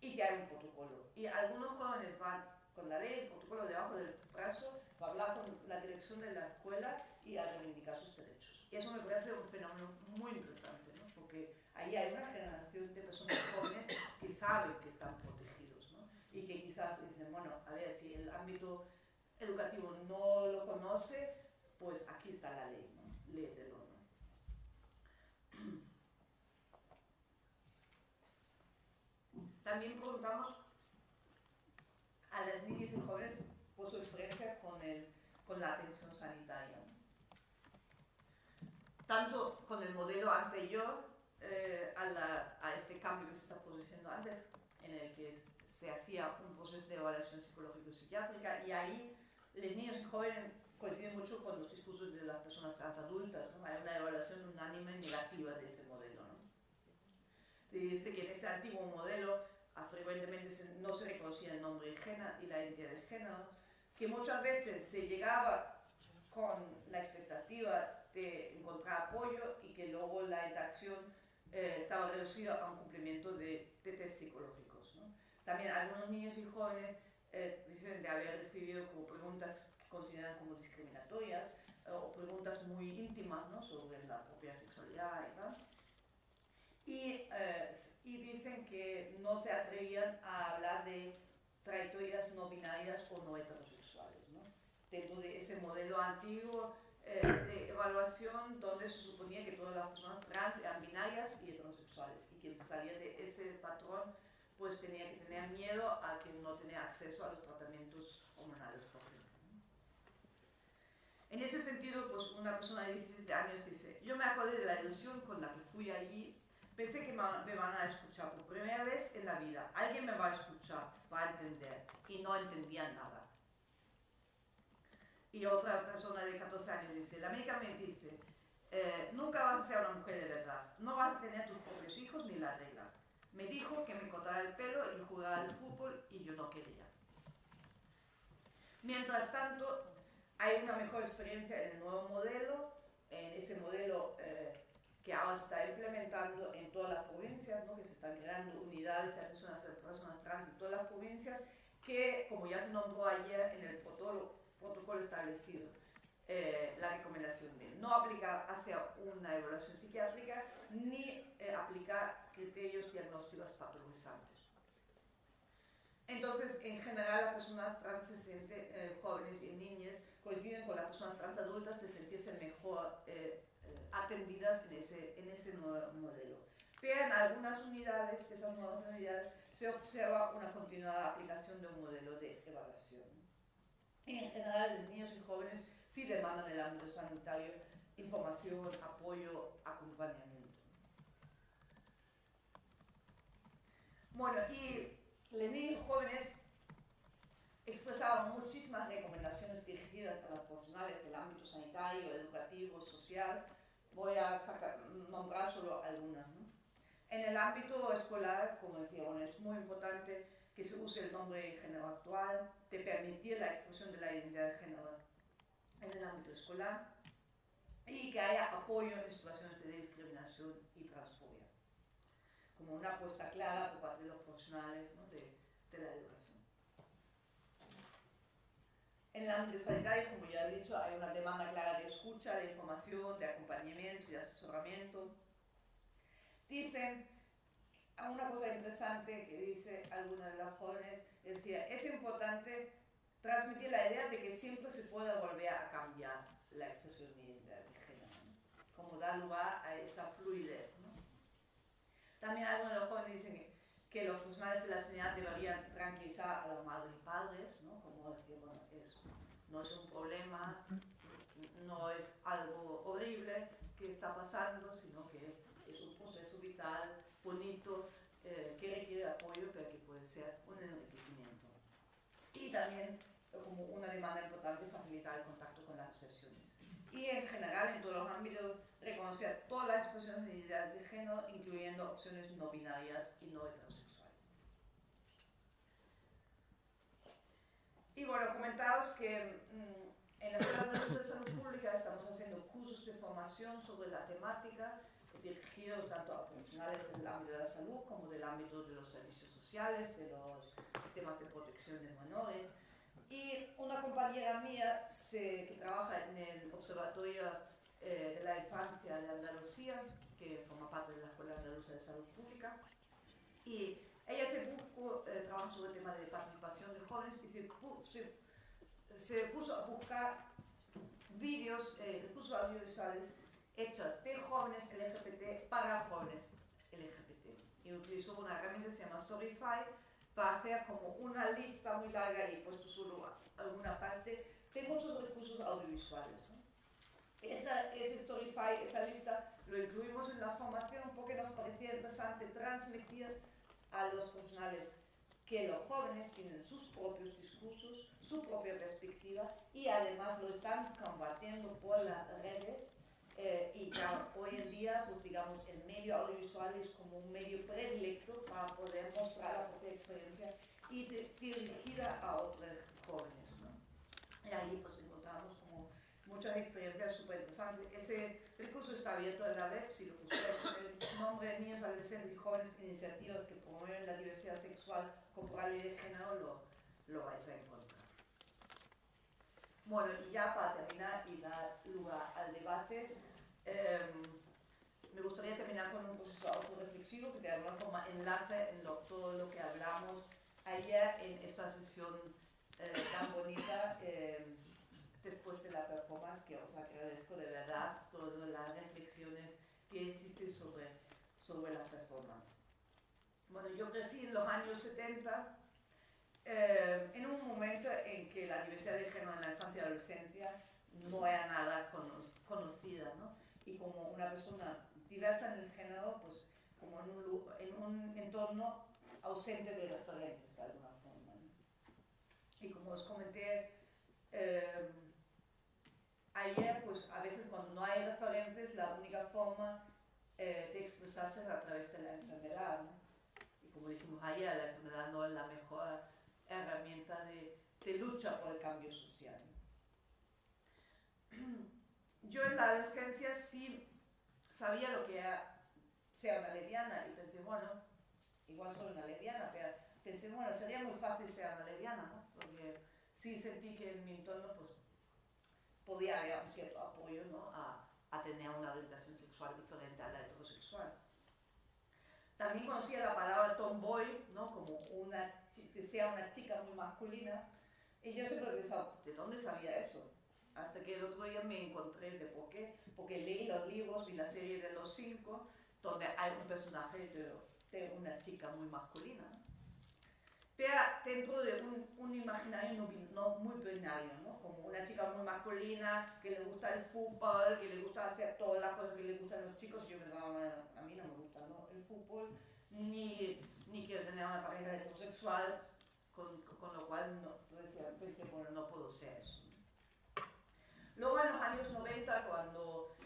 y que hay un protocolo. Y algunos jóvenes van con la ley, el protocolo debajo del brazo, para hablar con la dirección de la escuela y a reivindicar sus derechos. Y eso me parece un fenómeno muy interesante, ¿no? Porque ahí hay una generación de personas jóvenes que saben que están protegidos, ¿no? Y que quizás dicen, bueno, a ver, si el ámbito educativo no lo conoce, pues aquí está la ley, ¿no? Léetelo, ¿no? También preguntamos a las niñas y jóvenes por su experiencia con la atención sanitaria. Tanto con el modelo anterior a este cambio que se está produciendo antes, en el que se hacía un proceso de evaluación psicológico-psiquiátrica, y ahí los niños y jóvenes coinciden mucho con los discursos de las personas transadultas, ¿no? Hay una evaluación unánime negativa de ese modelo, ¿no? Se dice que en ese antiguo modelo frecuentemente no se reconocía el nombre de género y la identidad de género, que muchas veces se llegaba con la expectativa de encontrar apoyo y que luego la interacción estaba reducida a un cumplimiento de test psicológicos, ¿no? También algunos niños y jóvenes dicen de haber recibido como preguntas que consideran como discriminatorias o preguntas muy íntimas, ¿no? Sobre la propia sexualidad y tal. Y dicen que no se atrevían a hablar de trayectorias no binarias o no heterosexuales, ¿no? Dentro de ese modelo antiguo de evaluación donde se suponía que todas las personas trans eran binarias y heterosexuales, y quien salía de ese patrón pues tenía que tener miedo a que no tenía acceso a los tratamientos hormonales, por ejemplo, ¿no? En ese sentido, pues una persona de 17 años dice: yo me acordé de la ilusión con la que fui allí. Pensé que me van a escuchar por primera vez en la vida. Alguien me va a escuchar, va a entender. Y no entendía nada. Y otra persona de 14 años dice: la médica me dice, nunca vas a ser una mujer de verdad. No vas a tener tus propios hijos ni la regla. Me dijo que me cortara el pelo y que jugara al fútbol y yo no quería. Mientras tanto, hay una mejor experiencia en el nuevo modelo, en ese modelo que ahora se está implementando en todas las provincias, ¿no? Que se están creando unidades de atención a las personas trans en todas las provincias, que, como ya se nombró ayer en el protocolo establecido, la recomendación de no aplicar hacia una evaluación psiquiátrica ni aplicar criterios diagnósticos patologizantes. Entonces, en general, las personas trans se sienten, jóvenes y niñas, coinciden con las personas trans adultas de sentirse mejor atendidas en ese nuevo modelo. Pero en algunas unidades, de esas nuevas unidades, se observa una continuada aplicación de un modelo de evaluación. Y en general, los niños y jóvenes sí demandan del ámbito sanitario información, apoyo, acompañamiento. Bueno, y los niños y jóvenes expresaban muchísimas recomendaciones dirigidas a los profesionales del ámbito sanitario, educativo, social. Voy a nombrar solo algunas, ¿no? En el ámbito escolar, como decía, bueno, es muy importante que se use el nombre de género actual, de permitir la expresión de la identidad de género en el ámbito escolar y que haya apoyo en situaciones de discriminación y transfobia, como una apuesta clara por parte de los profesionales, ¿no? de la educación. En el ámbito sanitario, como ya he dicho, hay una demanda clara de escucha, de información, de acompañamiento y de asesoramiento. Dicen, una cosa interesante que dice alguna de las jóvenes, decía, es importante transmitir la idea de que siempre se puede volver a cambiar la expresión de identidad de género, ¿no? Como dar lugar a esa fluidez, ¿no? También algunos de los jóvenes dicen que los profesionales de la sanidad deberían tranquilizar a las madres y padres, ¿no? Como decir, bueno, no es un problema, no es algo horrible que está pasando, sino que es un proceso vital, bonito, que requiere apoyo, pero que puede ser un enriquecimiento. Y también, como una demanda importante, facilitar el contacto con las asociaciones. Y en general, en todos los ámbitos, reconocer todas las expresiones de identidades de género, incluyendo opciones no binarias y no heterosexuales. Y bueno, comentaos que en la Escuela de Salud Pública estamos haciendo cursos de formación sobre la temática, dirigidos tanto a profesionales del ámbito de la salud como del ámbito de los servicios sociales, de los sistemas de protección de menores. Y una compañera mía que trabaja en el Observatorio de la Infancia de Andalucía, que forma parte de la Escuela Andaluza de Salud Pública. Y ella trabaja sobre el tema de participación de jóvenes y se puso a buscar vídeos, recursos audiovisuales hechos de jóvenes LGBT para jóvenes LGBT. Y utilizó una herramienta que se llama Storyfy para hacer como una lista muy larga, y he puesto solo alguna parte, de muchos recursos audiovisuales, ¿no? Ese Storyfy, esa lista, lo incluimos en la formación porque nos parecía interesante transmitir a los profesionales que los jóvenes tienen sus propios discursos, su propia perspectiva, y además lo están compartiendo por las redes. Y claro, hoy en día, pues digamos, el medio audiovisual es como un medio predilecto para poder mostrar la propia experiencia y dirigida a otros jóvenes, ¿no? Y ahí pues encontramos como muchas experiencias súper interesantes. Ese recurso está abierto en la web, si lo buscáis con el nombre de Niños, Adolescentes y Jóvenes, iniciativas que promueven la diversidad sexual, corporal y de género, lo vais a encontrar. Bueno, y ya para terminar y dar lugar al debate, me gustaría terminar con un proceso autorreflexivo que de alguna forma enlace en todo lo que hablamos ayer en esta sesión tan bonita, después de la performance, que os agradezco de verdad todas las reflexiones que existen sobre la performance. Bueno, yo crecí en los años 70, en un momento en que la diversidad de género en la infancia y adolescencia no era nada conocida, ¿no? Y como una persona diversa en el género, pues como en un entorno ausente de referentes de alguna forma, ¿no? Y como os comenté ayer, pues a veces cuando no hay referentes, la única forma de expresarse es a través de la enfermedad, ¿no? Y como dijimos ayer, la enfermedad no es la mejor herramienta de lucha por el cambio social. Yo en la adolescencia sí sabía lo que era ser una lesbiana y pensé, bueno, igual soy una lesbiana, pero pensé, bueno, sería muy fácil ser una lesbiana, ¿no? Porque sí sentí que en mi entorno pues podía haber un cierto apoyo, ¿no? a tener una orientación sexual diferente a la heterosexual. También conocía la palabra tomboy, ¿no? Como que sea una chica muy masculina, y yo siempre pensaba, ¿de dónde sabía eso? Hasta que el otro día me encontré de por qué, porque leí los libros, vi la serie de Los Cinco, donde hay un personaje de una chica muy masculina, ¿no? Pero dentro de un imaginario no muy binario, ¿no? Como una chica muy masculina, que le gusta el fútbol, que le gusta hacer todas las cosas que le gustan a los chicos. Yo pensaba, bueno, a mí no me gusta, ¿no? El fútbol, ni quiero tener una pareja heterosexual, con lo cual pensé, bueno, no puedo ser eso, ¿no? Luego en los años 90, cuando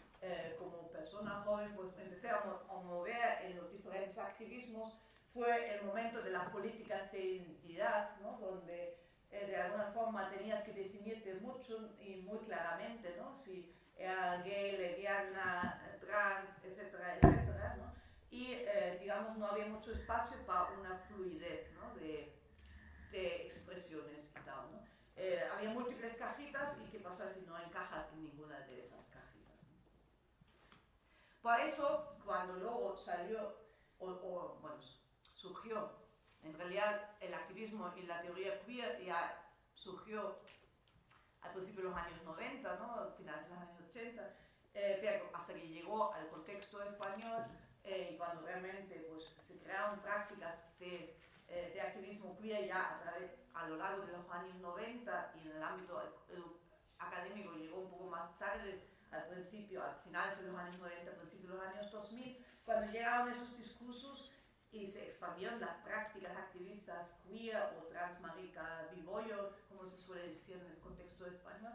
como persona joven pues me empecé a mover en los diferentes activismos, fue el momento de las políticas de identidad, ¿no? Donde de alguna forma tenías que definirte mucho y muy claramente, ¿no? Si era gay, lesbiana, trans, etcétera, etcétera, ¿no? Y digamos no había mucho espacio para una fluidez, ¿no? de expresiones y tal, ¿no? Había múltiples cajitas, y ¿qué pasa si no encajas en ninguna de esas cajitas, ¿no? Por eso, cuando luego salió, bueno, surgió, en realidad el activismo y la teoría queer ya surgió al principio de los años 90, ¿no? Finales de los años 80, pero hasta que llegó al contexto español, y cuando realmente pues, se crearon prácticas de activismo queer ya a lo largo de los años 90, y en el ámbito académico llegó un poco más tarde, al principio, a finales de los años 90, al principio de los años 2000, cuando llegaron esos discursos y se expandieron las prácticas activistas queer o transmarica, bibollo, como se suele decir en el contexto español,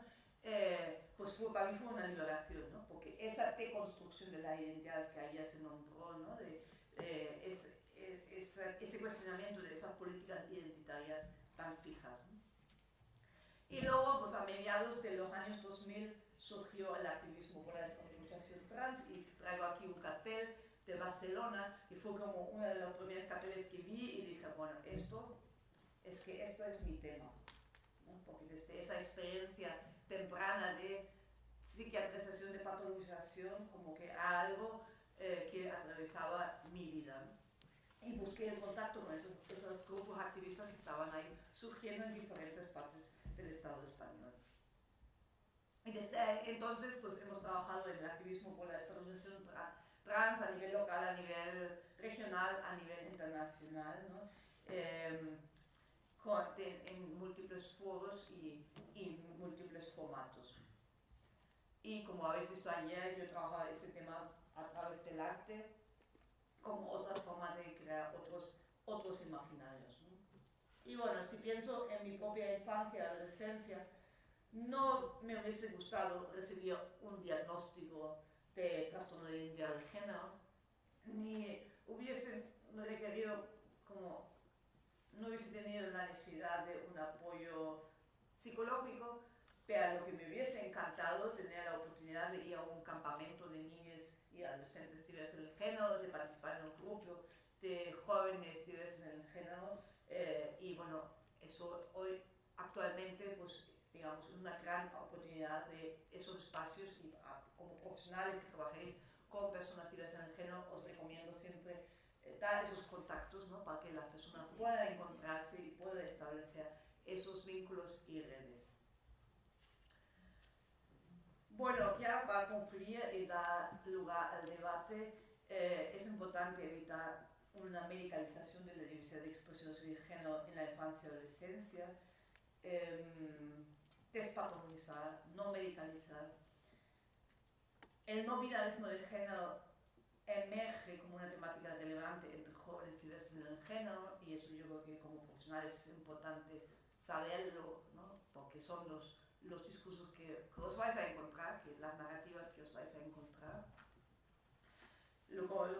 pues para mí fue una liberación, ¿no? Porque esa deconstrucción de las identidades que ayer se nombró, ¿no? Ese cuestionamiento de esas políticas identitarias tan fijas, ¿no? Y luego, pues a mediados de los años 2000 surgió el activismo por la despenalización trans, y traigo aquí un cartel de Barcelona, y fue como uno de los primeros carteles que vi y dije, bueno, esto es mi tema, ¿no? Porque desde esa experiencia temprana de psiquiatrización, de patologización, como que algo que atravesaba mi vida. Y busqué el contacto con esos grupos activistas que estaban ahí surgiendo en diferentes partes del Estado español. Y desde entonces pues hemos trabajado en el activismo por la despenalización trans a nivel local, a nivel regional, a nivel internacional, ¿no? En múltiples foros y múltiples formatos. Y como habéis visto ayer, yo he trabajado ese tema a través del arte como otra forma de crear otros imaginarios, ¿no? Y bueno, si pienso en mi propia infancia, adolescencia, no me hubiese gustado recibir un diagnóstico de trastorno de identidad de género, ni hubiese requerido como no hubiese tenido la necesidad de un apoyo psicológico, pero lo que me hubiese encantado tener la oportunidad de ir a un campamento de niñas y adolescentes diversos en el género, de participar en un grupo de jóvenes diversos en el género, y bueno, eso hoy actualmente pues digamos es una gran oportunidad de esos espacios y como profesionales que trabajáis con personas diversas en el género os recomiendo siempre dar esos contactos, ¿no? Para que la persona pueda encontrarse y pueda establecer esos vínculos y redes. Bueno, ya para concluir y dar lugar al debate, es importante evitar una medicalización de la diversidad de expresiones de género en la infancia y adolescencia, despatologizar, no medicalizar. El no binarismo de género emerge como una temática relevante entre jóvenes diversos en el género, y eso yo creo que como profesionales es importante saberlo, ¿no? Porque son los discursos que os vais a encontrar, las narrativas que os vais a encontrar.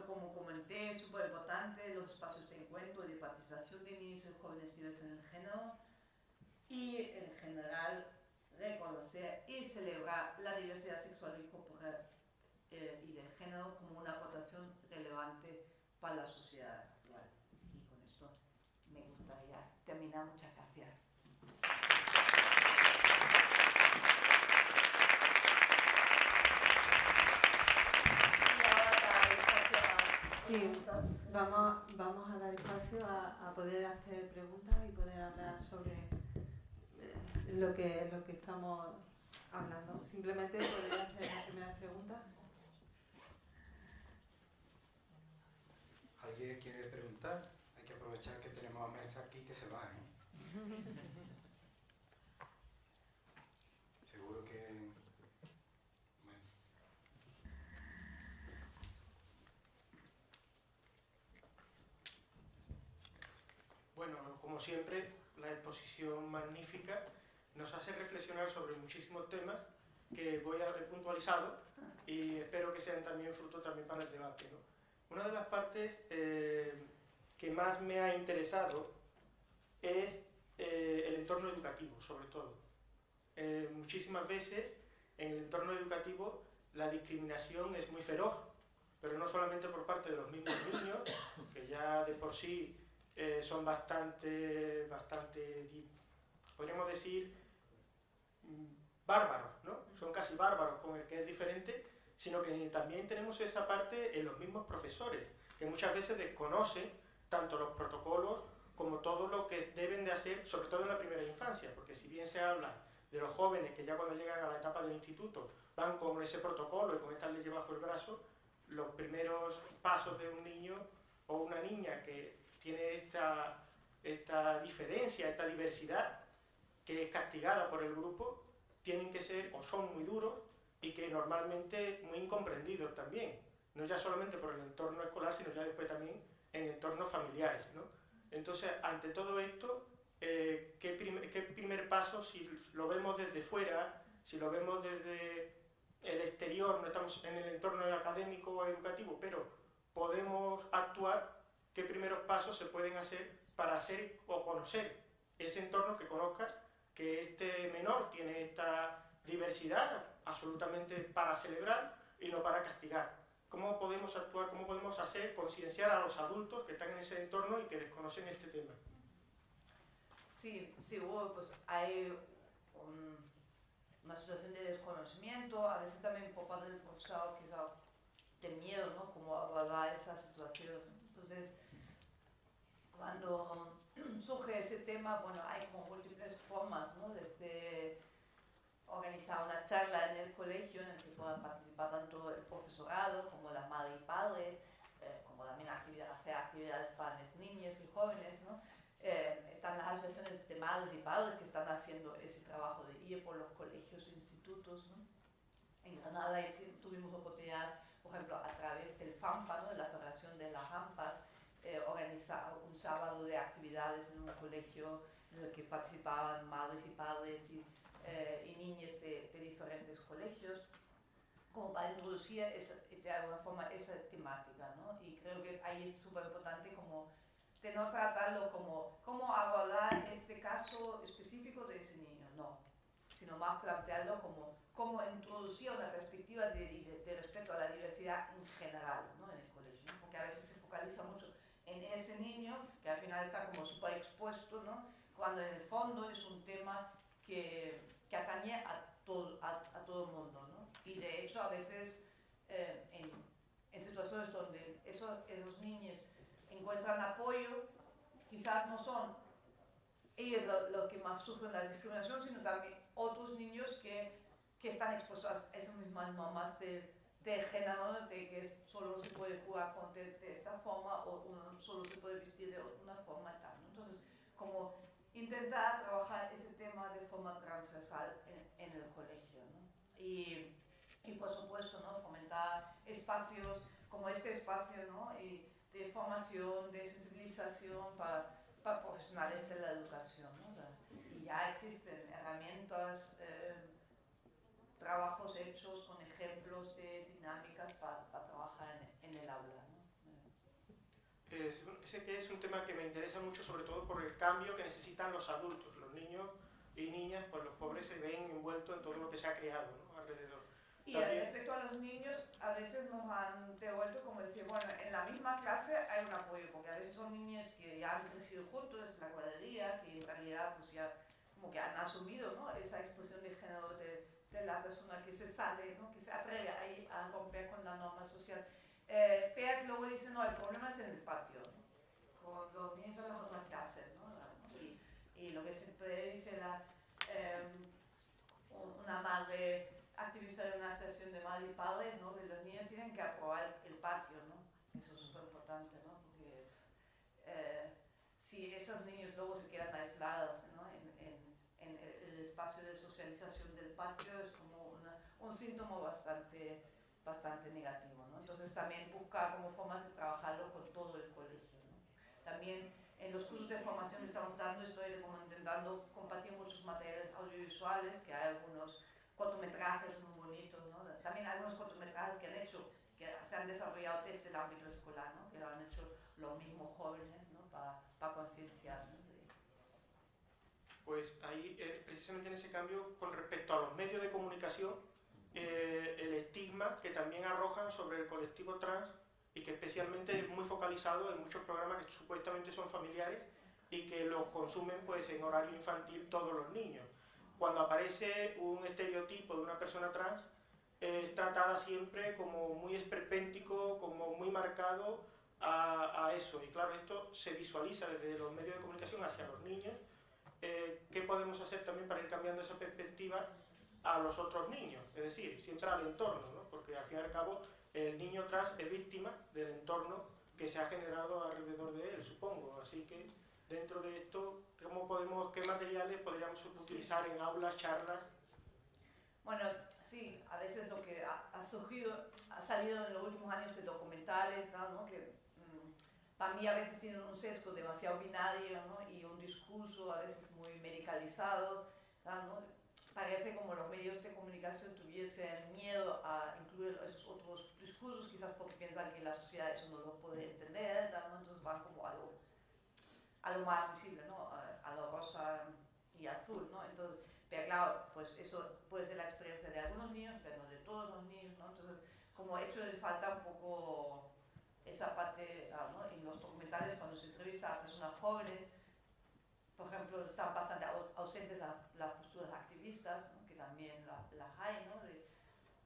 Como comenté, es súper importante los espacios de encuentro y de participación de niños y jóvenes diversos en el género, y en general reconocer y celebrar la diversidad sexual y corporal y de género como una aportación relevante para la sociedad actual. Y con esto me gustaría terminar. Muchas gracias. Y ahora dar espacio a preguntas. Sí, vamos a dar espacio a poder hacer preguntas y poder hablar sobre lo que estamos hablando. Simplemente podéis hacer las primeras preguntas. ¿Alguien quiere preguntar? Hay que aprovechar que tenemos a Mesa aquí que se va, ¿eh? Seguro que... Bueno, como siempre, la exposición magnífica nos hace reflexionar sobre muchísimos temas que voy a haber puntualizado y espero que sean también fruto también para el debate, ¿no? Una de las partes que más me ha interesado es el entorno educativo, sobre todo. Muchísimas veces en el entorno educativo la discriminación es muy feroz, pero no solamente por parte de los mismos niños, que ya de por sí son bastante, podríamos decir, bárbaros, ¿no? Son casi bárbaros con el que es diferente, sino que también tenemos esa parte en los mismos profesores, que muchas veces desconocen tanto los protocolos como todo lo que deben de hacer, sobre todo en la primera infancia, porque si bien se habla de los jóvenes que ya cuando llegan a la etapa del instituto van con ese protocolo y con esta ley bajo el brazo, los primeros pasos de un niño o una niña que tiene esta diferencia, esta diversidad, que es castigada por el grupo, tienen que ser o son muy duros y que normalmente muy incomprendidos también, no ya solamente por el entorno escolar, sino ya después también en entornos familiares, ¿no? Entonces, ante todo esto, ¿qué primer paso, si lo vemos desde fuera, si lo vemos desde el exterior, no estamos en el entorno académico o educativo, pero podemos actuar, qué primeros pasos se pueden hacer para hacer o conocer ese entorno, que conozca que este menor tiene esta diversidad absolutamente para celebrar y no para castigar? ¿Cómo podemos actuar, cómo podemos hacer concienciar a los adultos que están en ese entorno y que desconocen este tema? Sí, bueno, pues hay una situación de desconocimiento, a veces también por parte del profesor, quizá de miedo, ¿no? Cómo abordar esa situación. Entonces, cuando surge ese tema, bueno, hay como múltiples formas, ¿no? Desde organizar una charla en el colegio en el que puedan participar tanto el profesorado como la madre y padre, como también hacer actividades para las niñas y jóvenes, ¿no? Están las asociaciones de madres y padres que están haciendo ese trabajo de ir por los colegios e institutos, ¿no? En Granada tuvimos oportunidad, por ejemplo, a través del FAMPA, ¿no? De la Federación de las AMPAs, organizar un sábado de actividades en un colegio en el que participaban madres y padres y niñas de diferentes colegios, como para introducir de alguna forma esa temática, ¿no? Y creo que ahí es súper importante como de no tratarlo como cómo abordar este caso específico de ese niño, no, sino más plantearlo como cómo introducir una perspectiva de respeto a la diversidad en general, ¿no? En el colegio, ¿no? Porque a veces se focaliza mucho en ese niño que al final está como súper expuesto, ¿no? Cuando en el fondo es un tema que atañe a todo el mundo, ¿no? Y de hecho a veces en situaciones donde esos niños encuentran apoyo, quizás no son ellos los que más sufren la discriminación, sino también otros niños que están expuestos a esas mismas normas de género, de que solo se puede jugar de esta forma o uno solo se puede vestir de una forma y tal, ¿no? Entonces, como intentar trabajar ese tema de forma transversal en el colegio, ¿no? Y por supuesto, ¿no? Fomentar espacios como este espacio, ¿no? Y de formación, de sensibilización para profesionales de la educación, ¿no? Y ya existen herramientas, trabajos hechos con ejemplos de dinámicas para trabajar en el aula, ¿no? Sé que es un tema que me interesa mucho, sobre todo por el cambio que necesitan los adultos. Los niños y niñas, pues los pobres se ven envueltos en todo lo que se ha creado, ¿no? Alrededor. Y respecto a los niños, a veces nos han devuelto como decir, bueno, en la misma clase hay un apoyo, porque a veces son niños que ya han crecido juntos, es la cuadrilla, que en realidad pues ya como que han asumido, ¿no? Esa exposición de género de la persona que se sale, ¿no? Que se atreve ahí a romper con la norma social. Pero luego dice, no, el problema es en el patio, ¿no? Con los niños de las otras clases, ¿no? Y lo que siempre dice una madre activista de una asociación de madres y padres, ¿no? Que los niños tienen que aprobar el patio, ¿no? Eso es súper importante, ¿no? Porque si esos niños luego se quedan aislados, ¿no? En el espacio de socialización del patio es como un síntoma bastante negativo, ¿no? Entonces también buscar como formas de trabajarlo con todo el colegio, ¿no? También en los cursos de formación que estamos dando estoy como intentando compartir muchos materiales audiovisuales, que hay algunos cortometrajes muy bonitos, ¿no? También algunos cortometrajes que se han desarrollado desde el ámbito escolar, ¿no? Que lo han hecho los mismos jóvenes, ¿no? Para concienciar, ¿no? Pues ahí, precisamente en ese cambio, con respecto a los medios de comunicación, el estigma que también arrojan sobre el colectivo trans y que especialmente es muy focalizado en muchos programas que supuestamente son familiares y que los consumen pues en horario infantil todos los niños. Cuando aparece un estereotipo de una persona trans, es tratada siempre como muy esperpéntico, como muy marcado a eso. Y claro, esto se visualiza desde los medios de comunicación hacia los niños. ¿Qué podemos hacer también para ir cambiando esa perspectiva a los otros niños? Es decir, siempre al entorno, ¿no? Porque al fin y al cabo el niño trans es víctima del entorno que se ha generado alrededor de él, supongo. Así que dentro de esto, ¿qué materiales podríamos utilizar en aulas, charlas? Bueno, sí, a veces lo que ha salido en los últimos años de documentales, ¿no? Que para mí a veces tienen un sesgo demasiado binario, ¿no? Y un discurso a veces muy medicalizado, ¿no? Parece como los medios de comunicación tuviesen miedo a incluir esos otros discursos, quizás porque piensan que la sociedad eso no lo puede entender, ¿no? Entonces van como a lo más visible, ¿no? A lo rosa y azul, ¿no? Entonces, pero claro, pues eso puede ser la experiencia de algunos niños, pero no de todos los niños, ¿no? Entonces, como he hecho falta un poco esa parte, ¿no? En los documentales, cuando se entrevista a personas jóvenes, por ejemplo, están bastante ausentes las posturas activistas, ¿no? Que también hay, ¿no?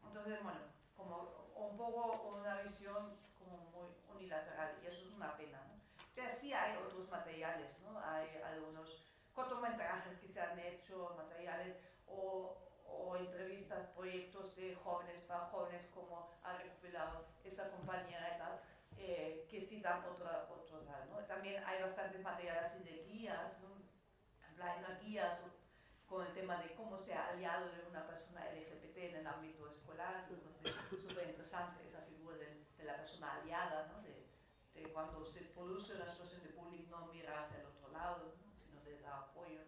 Entonces, bueno, como un poco una visión como muy unilateral, y eso es una pena, ¿no? Pero sí hay otros materiales, ¿no? Hay algunos cortometrajes que se han hecho, materiales o entrevistas, proyectos de jóvenes para jóvenes, como ha recopilado esa compañera y tal, que sí dan otro lado, ¿no? También hay bastantes materiales así de guías, ¿no? En plan, unas guías con el tema de cómo se ha aliado de una persona LGBT en el ámbito escolar. Es súper interesante esa figura de la persona aliada, ¿no? De cuando se produce una situación de bullying, no mira hacia el otro lado, ¿no? Sino de dar apoyo.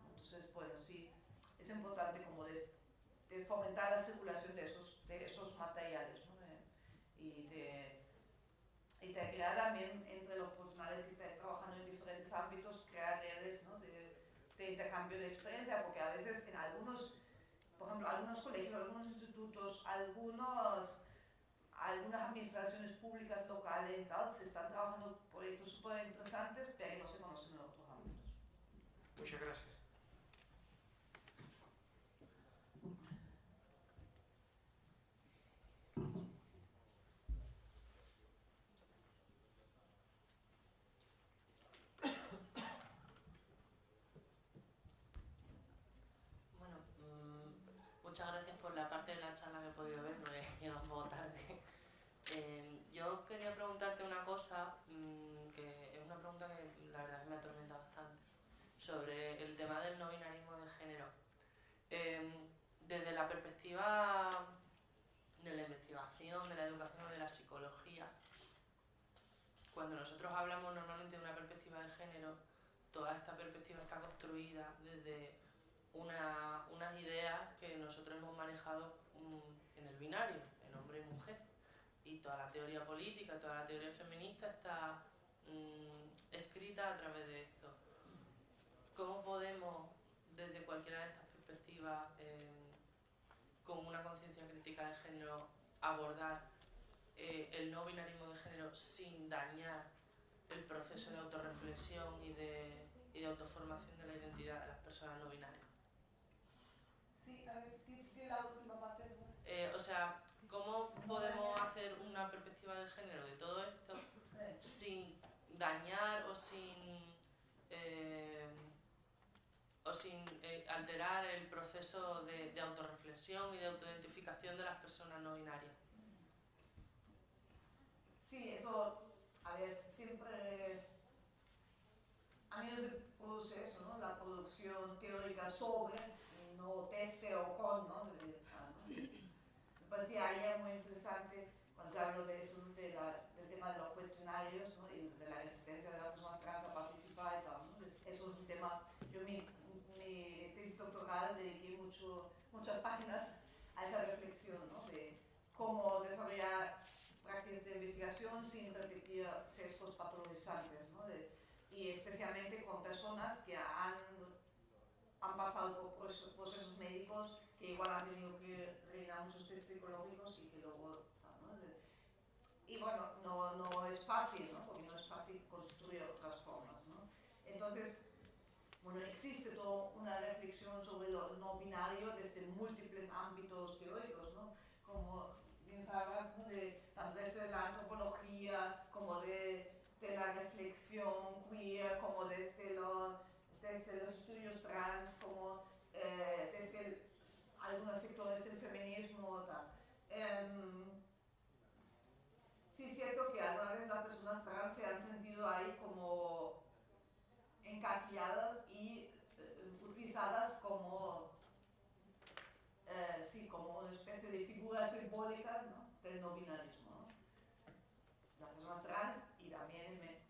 Entonces, bueno, sí, es importante como de fomentar la circulación de esos materiales, ¿no? Y de crear también entre los profesionales que están trabajando en diferentes ámbitos, crear redes, ¿no? de intercambio de experiencia, porque a veces en algunos, por ejemplo, algunos colegios, algunos institutos, algunas administraciones públicas locales y tal, se están trabajando proyectos súper interesantes, pero que no se conocen en otros ámbitos. Muchas gracias. Muchas gracias por la parte de la charla que he podido ver, porque llega un poco tarde. Yo quería preguntarte una cosa, que es una pregunta que la verdad me atormenta bastante, sobre el tema del no binarismo de género. Desde la perspectiva de la investigación, de la educación o de la psicología, cuando nosotros hablamos normalmente de una perspectiva de género, toda esta perspectiva está construida desde unas ideas que nosotros hemos manejado en el binario, en hombre y mujer. Y toda la teoría política, toda la teoría feminista está escrita a través de esto. ¿Cómo podemos, desde cualquiera de estas perspectivas, con una conciencia crítica de género, abordar el no binarismo de género sin dañar el proceso de autorreflexión y de autoformación de la identidad de las personas no binarias? Sí, a ver, tiene la última parte. O sea, ¿cómo podemos hacer una perspectiva de género de todo esto sin dañar o sin alterar el proceso de autorreflexión y de autoidentificación de las personas no binarias? Sí, eso, a ver, siempre a mí se produce eso, ¿no? La producción teórica sobre, no teste o con, ¿no? Me parecía ayer muy interesante cuando se habló de eso, del tema de los cuestionarios, ¿no? Y de la resistencia de las personas trans a participar y tal, ¿no? Eso es un tema, yo mi tesis doctoral dediqué muchas páginas a esa reflexión, ¿no? De cómo desarrollar prácticas de investigación sin repetir sesgos patologizantes, ¿no? Y especialmente con personas que han pasado por procesos médicos, que igual han tenido que rellenar muchos test psicológicos y que luego, ¿no? Y bueno, no es fácil, ¿no? Porque no es fácil construir otras formas, ¿no? Entonces, bueno, existe toda una reflexión sobre lo no binario desde múltiples ámbitos teóricos, ¿no? Como bien sabes, ¿no? Tanto desde la antropología como de la reflexión queer, como desde los estudios trans, como desde algunos sectores del feminismo. Tal. Sí es cierto que alguna vez las personas trans se han sentido ahí como encasilladas y utilizadas como, sí, como una especie de figura simbólica, ¿no? Del no binarismo, ¿no? Las personas trans y también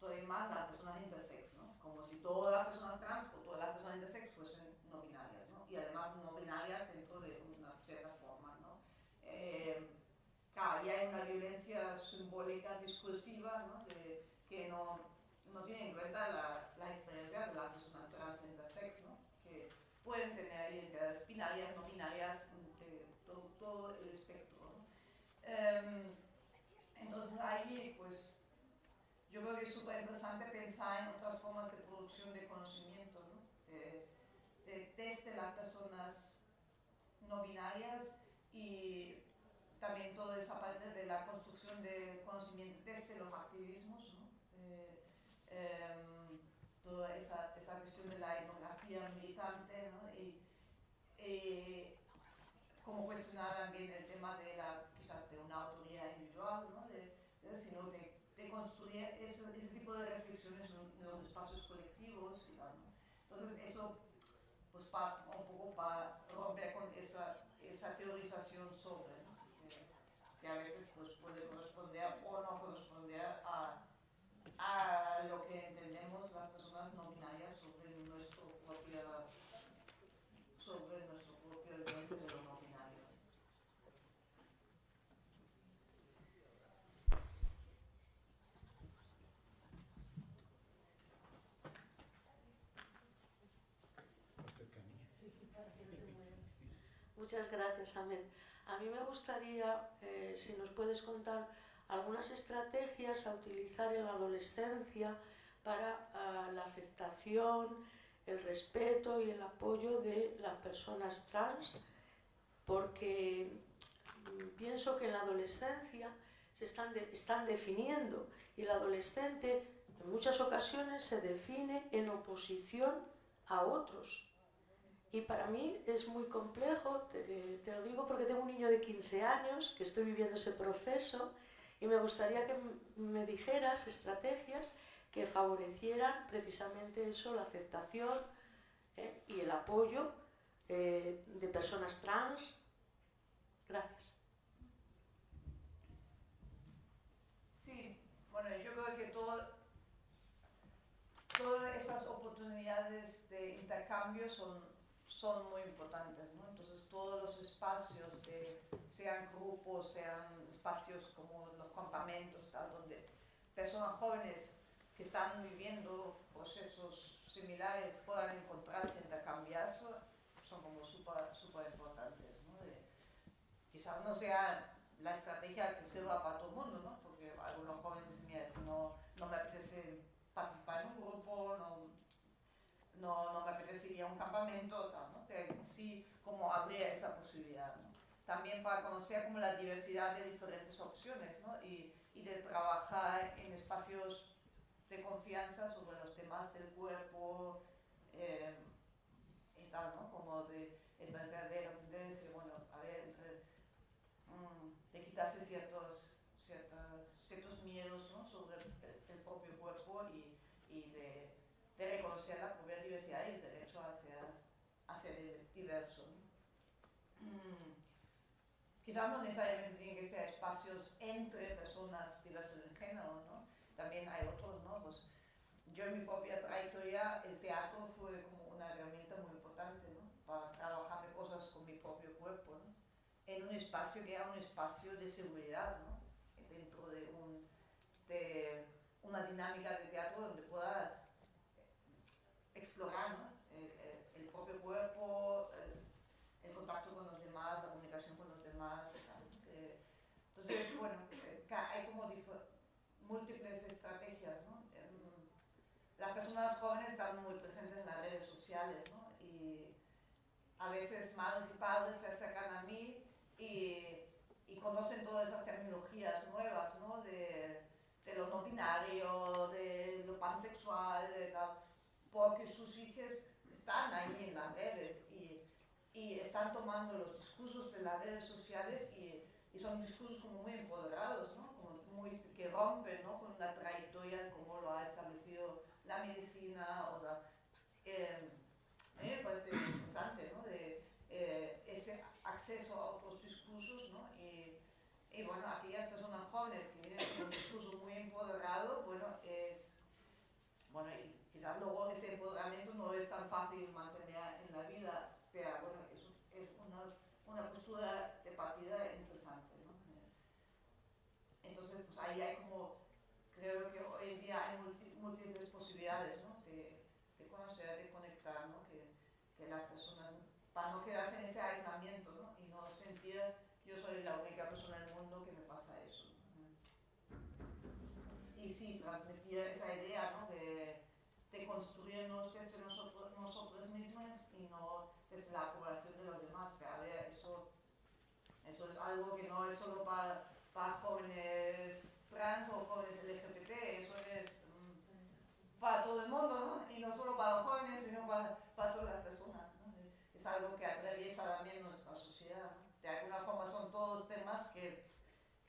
todavía más las personas intersex, ¿no? Como si todas las personas trans o todas las personas intersex fuesen no binarias, ¿no? Y además no binarias dentro de una cierta forma, ¿no? Claro, y hay una violencia simbólica discursiva, ¿no? Que no tiene en cuenta la experiencia de las personas trans intersex, ¿no? Que pueden tener identidades binarias, no binarias, todo el espectro, ¿no? Entonces ahí, pues, yo creo que es súper interesante pensar en otras formas de producción de conocimiento, ¿no? Desde las personas no binarias y también toda esa parte de la construcción de conocimiento desde los activismos, ¿no? Toda esa cuestión de la etnografía militante, ¿no? Y como cuestionar también el tema de quizás de una autoría individual, ¿no? Sino de construir ese tipo de reflexiones en los espacios colectivos, digamos. Entonces eso, pues un poco para romper con esa teorización sobre, ¿no? Que a veces pues, puede corresponder o no corresponder a lo que entendemos las personas no binarias sobre nuestro propio desde lo no binario. Muchas gracias, Ahmed. A mí me gustaría, si nos puedes contar algunas estrategias a utilizar en la adolescencia para la aceptación, el respeto y el apoyo de las personas trans, porque pienso que en la adolescencia se están definiendo y el adolescente en muchas ocasiones se define en oposición a otros. Y para mí es muy complejo, te lo digo porque tengo un niño de 15 años que estoy viviendo ese proceso y me gustaría que me dijeras estrategias que favorecieran precisamente eso, la aceptación y el apoyo de personas trans. Gracias. Sí, bueno, yo creo que todas esas oportunidades de intercambio son muy importantes, ¿no? Entonces todos los espacios, sean grupos, sean espacios como los campamentos, tal, donde personas jóvenes que están viviendo procesos similares puedan encontrarse, intercambiarse, son como súper importantes, ¿no? Quizás no sea la estrategia que sirva para todo el mundo, ¿no? Porque algunos jóvenes dicen, mira, es que no me apetece participar en un grupo, no me apetecería un campamento, tal, ¿no? Que sí, como abrir esa posibilidad, ¿no? También para conocer como la diversidad de diferentes opciones, ¿no? Y de trabajar en espacios de confianza sobre los temas del cuerpo y tal, ¿no? Como de verdadera tendencia, bueno, a ver, de quitarse ciertos miedos, ¿no? Sobre el propio cuerpo y de reconocer la propia diversidad y el derecho a ser diverso, ¿no? Quizás no necesariamente tienen que ser espacios entre personas diversas en género, ¿no? También hay otros, ¿no? Pues yo en mi propia trayectoria, el teatro fue como una herramienta muy importante, ¿no? Para trabajar de cosas con mi propio cuerpo, ¿no? En un espacio que era un espacio de seguridad, ¿no? Dentro de una dinámica de teatro donde puedas explorar, ¿no? El propio cuerpo, el contacto con los demás, la comunicación con los demás. Entonces, bueno, hay como múltiples estrategias, ¿no? Las personas jóvenes están muy presentes en las redes sociales, ¿no? Y a veces madres y padres se acercan a mí y conocen todas esas terminologías nuevas, ¿no? De lo no binario, de lo pansexual, de tal, porque sus hijos están ahí en las redes y están tomando los discursos de las redes sociales y son discursos como muy empoderados, ¿no? Como que rompen, ¿no? Con una trayectoria como lo ha establecido la medicina o a mí me parece interesante, ¿no? Ese acceso a otros discursos, ¿no? Y bueno, aquellas personas jóvenes que vienen con un discurso muy empoderado, bueno, y quizás luego ese empoderamiento no es tan fácil mantener en la vida, pero bueno, es una postura de partida interesante, ¿no? Entonces, pues ahí hay como, creo que hoy en día hay múltiples posibilidades, ¿no? De conocer, de conectar, ¿no? Que las personas, para no quedarse en ese aislamiento, ¿no? Y no sentir, yo soy la única persona en el mundo que me pasa eso, ¿no? Y sí, transmitir esa idea, ¿no? De construirnos desde nosotros mismos y no desde la aprobación de los demás, que a ver, eso eso es algo que no es solo para jóvenes trans o jóvenes LGBT, eso es para todo el mundo, ¿no? Y no solo para los jóvenes, sino para todas las personas, ¿no? Es algo que atraviesa también nuestra sociedad, ¿no? De alguna forma son todos temas que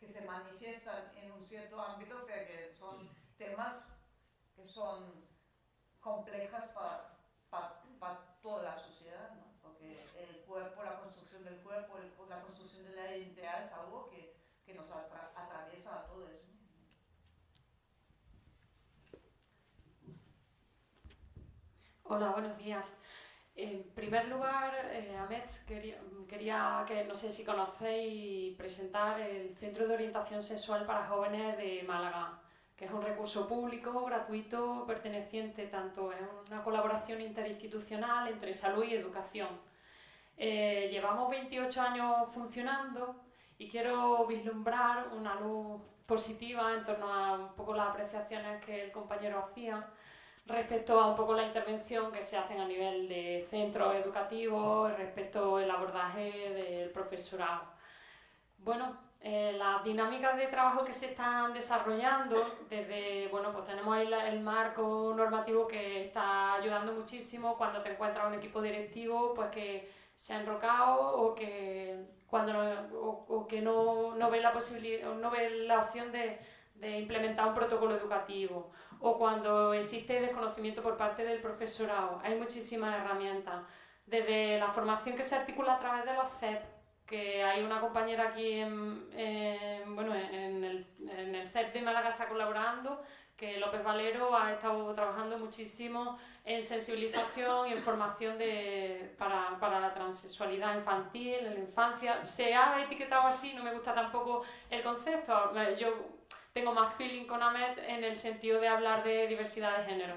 se manifiestan en un cierto ámbito, pero que son temas que son complejas para toda la sociedad, ¿no? Porque el cuerpo, la construcción del cuerpo, la construcción de la identidad es algo que nos atraviesa a todos, ¿no? Hola, buenos días. En primer lugar, Amets, quería que, no sé si conocéis, presentar el Centro de Orientación Sexual para Jóvenes de Málaga, que es un recurso público, gratuito, perteneciente tanto a una colaboración interinstitucional entre salud y educación. Llevamos 28 años funcionando y quiero vislumbrar una luz positiva en torno a un poco las apreciaciones que el compañero hacía respecto a un poco la intervención que se hacen a nivel de centros educativos, respecto al abordaje del profesorado. Bueno, las dinámicas de trabajo que se están desarrollando, desde, bueno, pues tenemos el marco normativo que está ayudando muchísimo cuando te encuentras un equipo directivo pues que se ha enrocado o que, que no ve la posibilidad, no ve la opción de implementar un protocolo educativo, o cuando existe desconocimiento por parte del profesorado. Hay muchísimas herramientas, desde la formación que se articula a través de los CEP, que hay una compañera aquí en el CEP de Málaga está colaborando, que López Valero ha estado trabajando muchísimo en sensibilización y en formación para la transexualidad infantil, en la infancia. Se ha etiquetado así, no me gusta tampoco el concepto. Yo tengo más feeling con Amet en el sentido de hablar de diversidad de género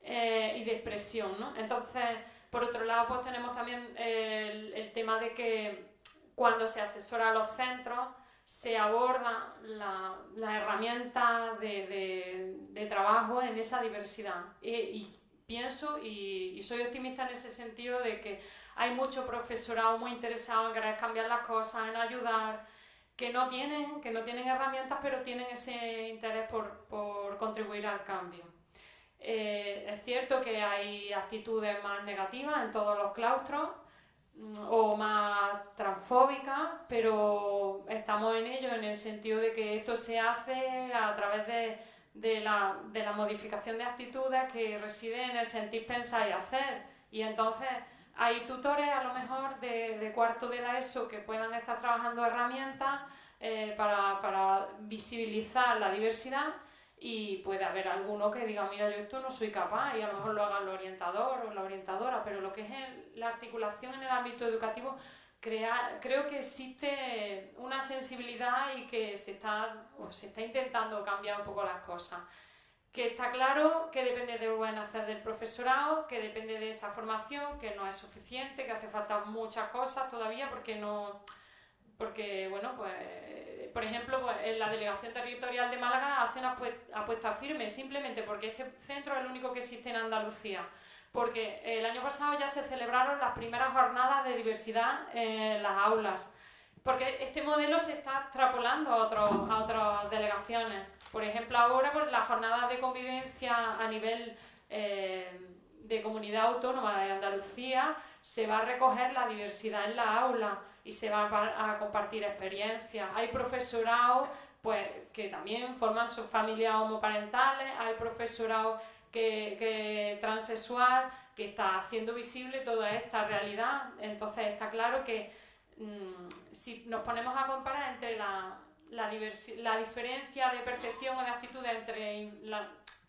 y de expresión, ¿no? Entonces, por otro lado, pues tenemos también el tema de que cuando se asesora a los centros se aborda la herramienta de trabajo en esa diversidad. Y pienso y soy optimista en ese sentido de que hay mucho profesorado muy interesado en querer cambiar las cosas, en ayudar, que no tienen herramientas, pero tienen ese interés por contribuir al cambio. Es cierto que hay actitudes más negativas en todos los claustros o más transfóbicas, pero estamos en ello en el sentido de que esto se hace a través de la modificación de actitudes que residen en el sentir, pensar y hacer. Y entonces hay tutores a lo mejor de cuarto de la ESO que puedan estar trabajando herramientas para visibilizar la diversidad, y puede haber alguno que diga, mira, yo esto no soy capaz, y a lo mejor lo haga el orientador o la orientadora, pero lo que es la articulación en el ámbito educativo, creo que existe una sensibilidad y que se está intentando cambiar un poco las cosas. Que está claro que depende del buen hacer del profesorado, que depende de esa formación, que no es suficiente, que hace falta muchas cosas todavía, porque bueno, pues, por ejemplo, pues, en la Delegación Territorial de Málaga hacen apuestas firmes, simplemente porque este centro es el único que existe en Andalucía. Porque el año pasado ya se celebraron las primeras jornadas de diversidad en las aulas. Porque este modelo se está extrapolando a otras delegaciones. Por ejemplo, ahora pues, las jornadas de convivencia a nivel de comunidad autónoma de Andalucía se va a recoger la diversidad en la aula y se va a compartir experiencias. Hay profesorado pues, que también forman sus familias homoparentales, hay profesorado que transexual que está haciendo visible toda esta realidad. Entonces está claro que si nos ponemos a comparar entre la diferencia de percepción o de actitudes entre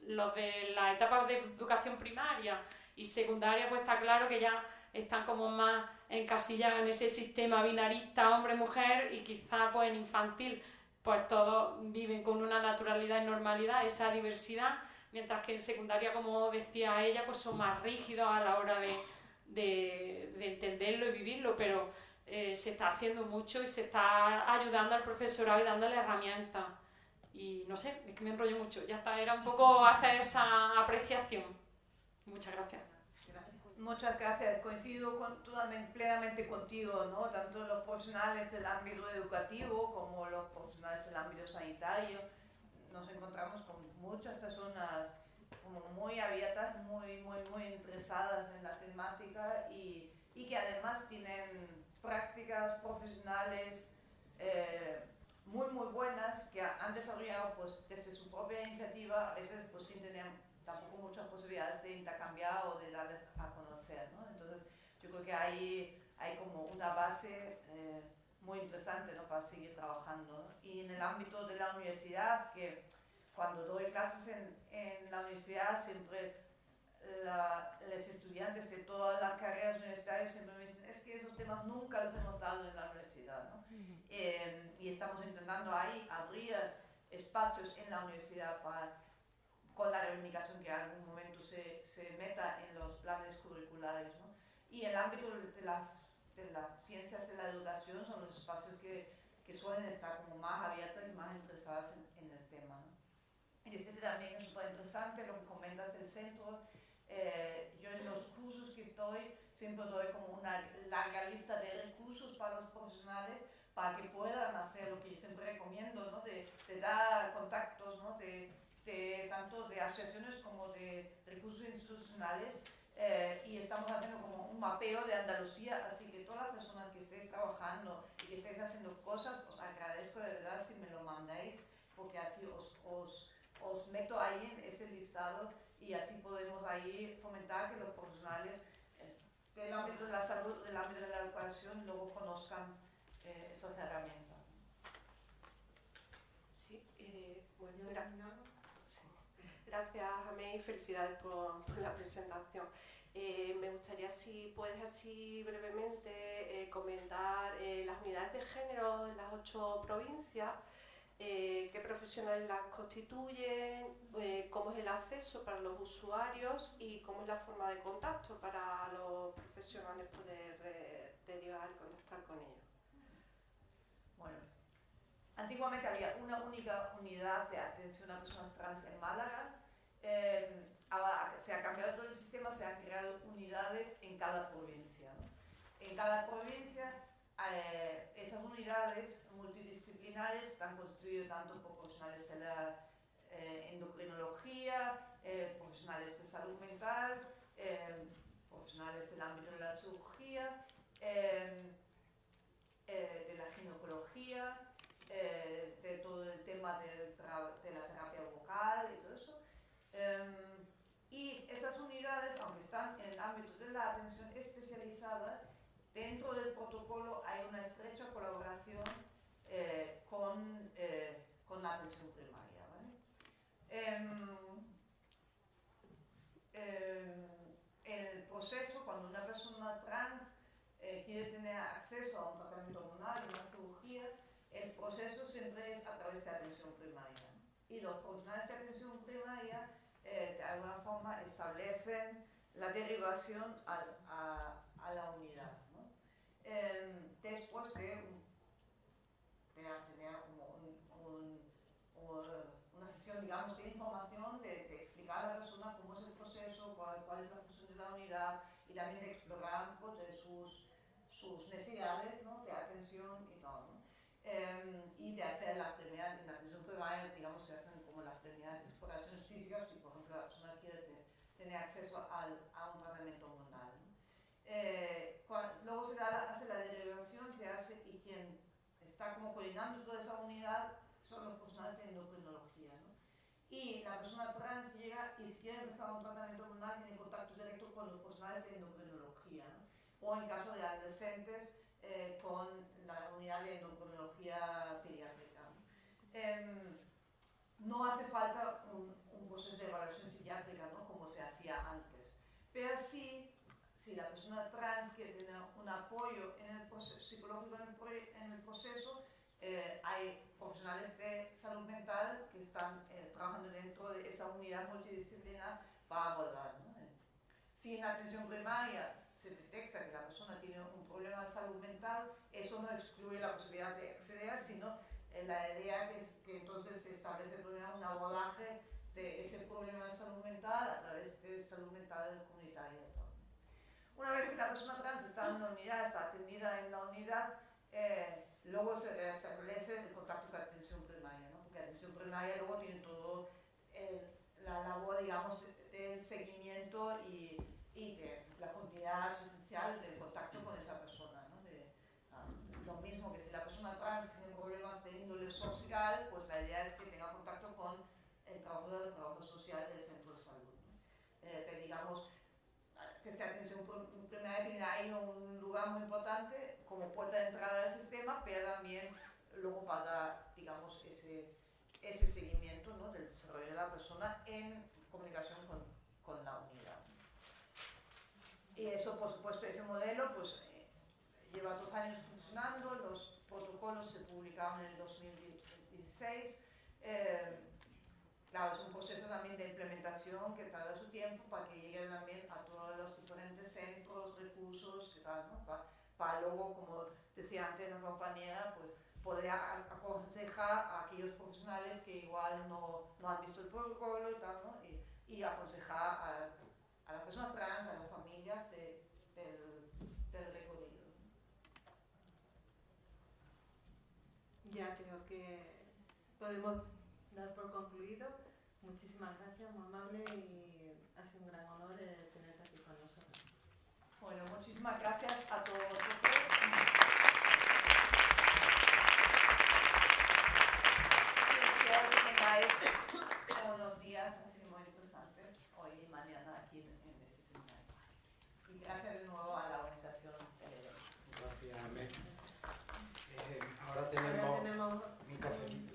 los de la etapa de educación primaria y secundaria, pues está claro que ya están como más encasillados en ese sistema binarista hombre-mujer, y quizá pues en infantil pues todos viven con una naturalidad y normalidad esa diversidad, mientras que en secundaria, como decía ella, pues son más rígidos a la hora de entenderlo y vivirlo, pero se está haciendo mucho y se está ayudando al profesorado y dándole herramientas. Y no sé, es que me enrollo mucho. Ya está, era un poco hacer esa apreciación. Muchas gracias. Gracias. Muchas gracias. Coincido plenamente contigo, ¿no? Tanto los profesionales del ámbito educativo como los profesionales del ámbito sanitario. Nos encontramos con muchas personas como muy abiertas, muy interesadas en la temática y que además tienen prácticas profesionales muy buenas que han desarrollado pues, desde su propia iniciativa, a veces pues, sin tener tampoco muchas posibilidades de intercambiar o de darles a conocer, ¿no? Entonces yo creo que hay como una base muy interesante, ¿no? Para seguir trabajando, ¿no? Y en el ámbito de la universidad, que cuando doy clases en la universidad siempre los estudiantes de todas las carreras universitarias siempre me dicen es que esos temas nunca los hemos dado en la universidad, ¿no? Y estamos intentando ahí abrir espacios en la universidad con la reivindicación que en algún momento se meta en los planes curriculares, ¿no? Y el ámbito de las ciencias de la educación son los espacios que suelen estar como más abiertos y más interesadas en el tema, ¿no? Y este también es súper interesante lo que comentas del centro. Yo en los cursos que estoy siempre doy como una larga lista de recursos para los profesionales para que puedan hacer lo que yo siempre recomiendo, ¿no? de dar contactos, ¿no? Tanto de asociaciones como de recursos institucionales, y estamos haciendo como un mapeo de Andalucía, así que todas las personas que estéis trabajando y que estéis haciendo cosas, os agradezco de verdad si me lo mandáis, porque así os meto ahí en ese listado y así podemos ahí fomentar que los profesionales del ámbito de la salud, del ámbito de la educación, luego conozcan esas herramientas. Sí, bueno, sí. Gracias, Amé, y felicidades por la presentación. Me gustaría, si puedes así brevemente comentar las unidades de género en las 8 provincias, qué profesionales las constituyen, cómo es el acceso para los usuarios y cómo es la forma de contacto para los profesionales poder derivar y contactar con ellos. Bueno, antiguamente había una única unidad de atención a personas trans en Málaga. Ahora se ha cambiado todo el sistema, se han creado unidades en cada provincia, ¿no? En cada provincia esas unidades multidisciplinares están constituidas tanto por profesionales de la endocrinología, profesionales de salud mental, profesionales del ámbito de la cirugía, de la ginecología, de todo el tema de la terapia vocal y todo eso. Y esas unidades, aunque están en el ámbito de la atención especializada, dentro del protocolo hay una estrecha colaboración con la atención primaria, ¿vale? El proceso, cuando una persona trans quiere tener acceso a un tratamiento hormonal, a una cirugía, el proceso siempre es a través de atención primaria, ¿no? Y los profesionales de atención primaria de alguna forma establecen la derivación a la unidad, ¿no? Después de tener como una sesión, digamos, de información, de explicar a la persona cómo es el proceso, cuál es la función de la unidad, y también de explorar un poco de sus necesidades, ¿no? De atención y todo, ¿no? Y de hacer las primeras, en la atención primaria, digamos, se hacen como las primeras exploraciones físicas, si por ejemplo la persona quiere tener acceso a un tratamiento hormonal, ¿no? Luego se hace la derivación, se hace, y quien está como coordinando toda esa unidad son los profesionales de endocrinología, ¿no? Y la persona trans llega y si quiere empezar un tratamiento hormonal tiene contacto directo con los profesionales de endocrinología, ¿no? O en caso de adolescentes, con la unidad de endocrinología pediátrica, ¿no? No hace falta un proceso de evaluación psiquiátrica, ¿no? Como se hacía antes, pero sí, si la persona trans quiere tener un apoyo en el proceso psicológico en el proceso, hay profesionales de salud mental que están trabajando dentro de esa unidad multidisciplinar para abordar, ¿no? Si en la atención primaria se detecta que la persona tiene un problema de salud mental, eso no excluye la posibilidad de acceder, sino la idea es que entonces se establece un abordaje de ese problema de salud mental a través de salud mental comunitaria y todo. una vez que la persona trans está en una unidad, está atendida en la unidad, luego se restablece el contacto con atención primaria, ¿no? Porque atención primaria luego tiene todo la labor, digamos, del seguimiento y de la continuidad esencial del contacto con esa persona, ¿no? Lo mismo que si la persona trans tiene problemas de índole social, pues la idea es que tenga contacto con el trabajo social del centro de salud, ¿no? Que digamos, que esta atención primaria tiene ahí un lugar muy importante como puerta de entrada al sistema, pero también luego para, digamos, ese seguimiento, ¿no? Del desarrollo de la persona en comunicación con la unidad. Y eso, por supuesto, ese modelo, pues, lleva 2 años funcionando, los protocolos se publicaron en el 2016. Claro, es un proceso también de implementación que tarda su tiempo para que llegue también a todos los diferentes centros, recursos, que tal, ¿no? Para luego, como decía antes la compañera, pues poder aconsejar a aquellos profesionales que igual no han visto el protocolo y tal, ¿no? Y aconsejar a las personas trans, a las familias del recorrido. Ya creo que podemos dar por concluido. Muchísimas gracias, muy amable, y ha sido un gran honor tenerte aquí con nosotros. Bueno, muchísimas gracias a todos vosotros. Y espero que tengáis unos días así muy interesantes hoy y mañana aquí en este seminario. Y gracias de nuevo a la organización del evento. Gracias, Amé. Ahora tenemos un cafelito.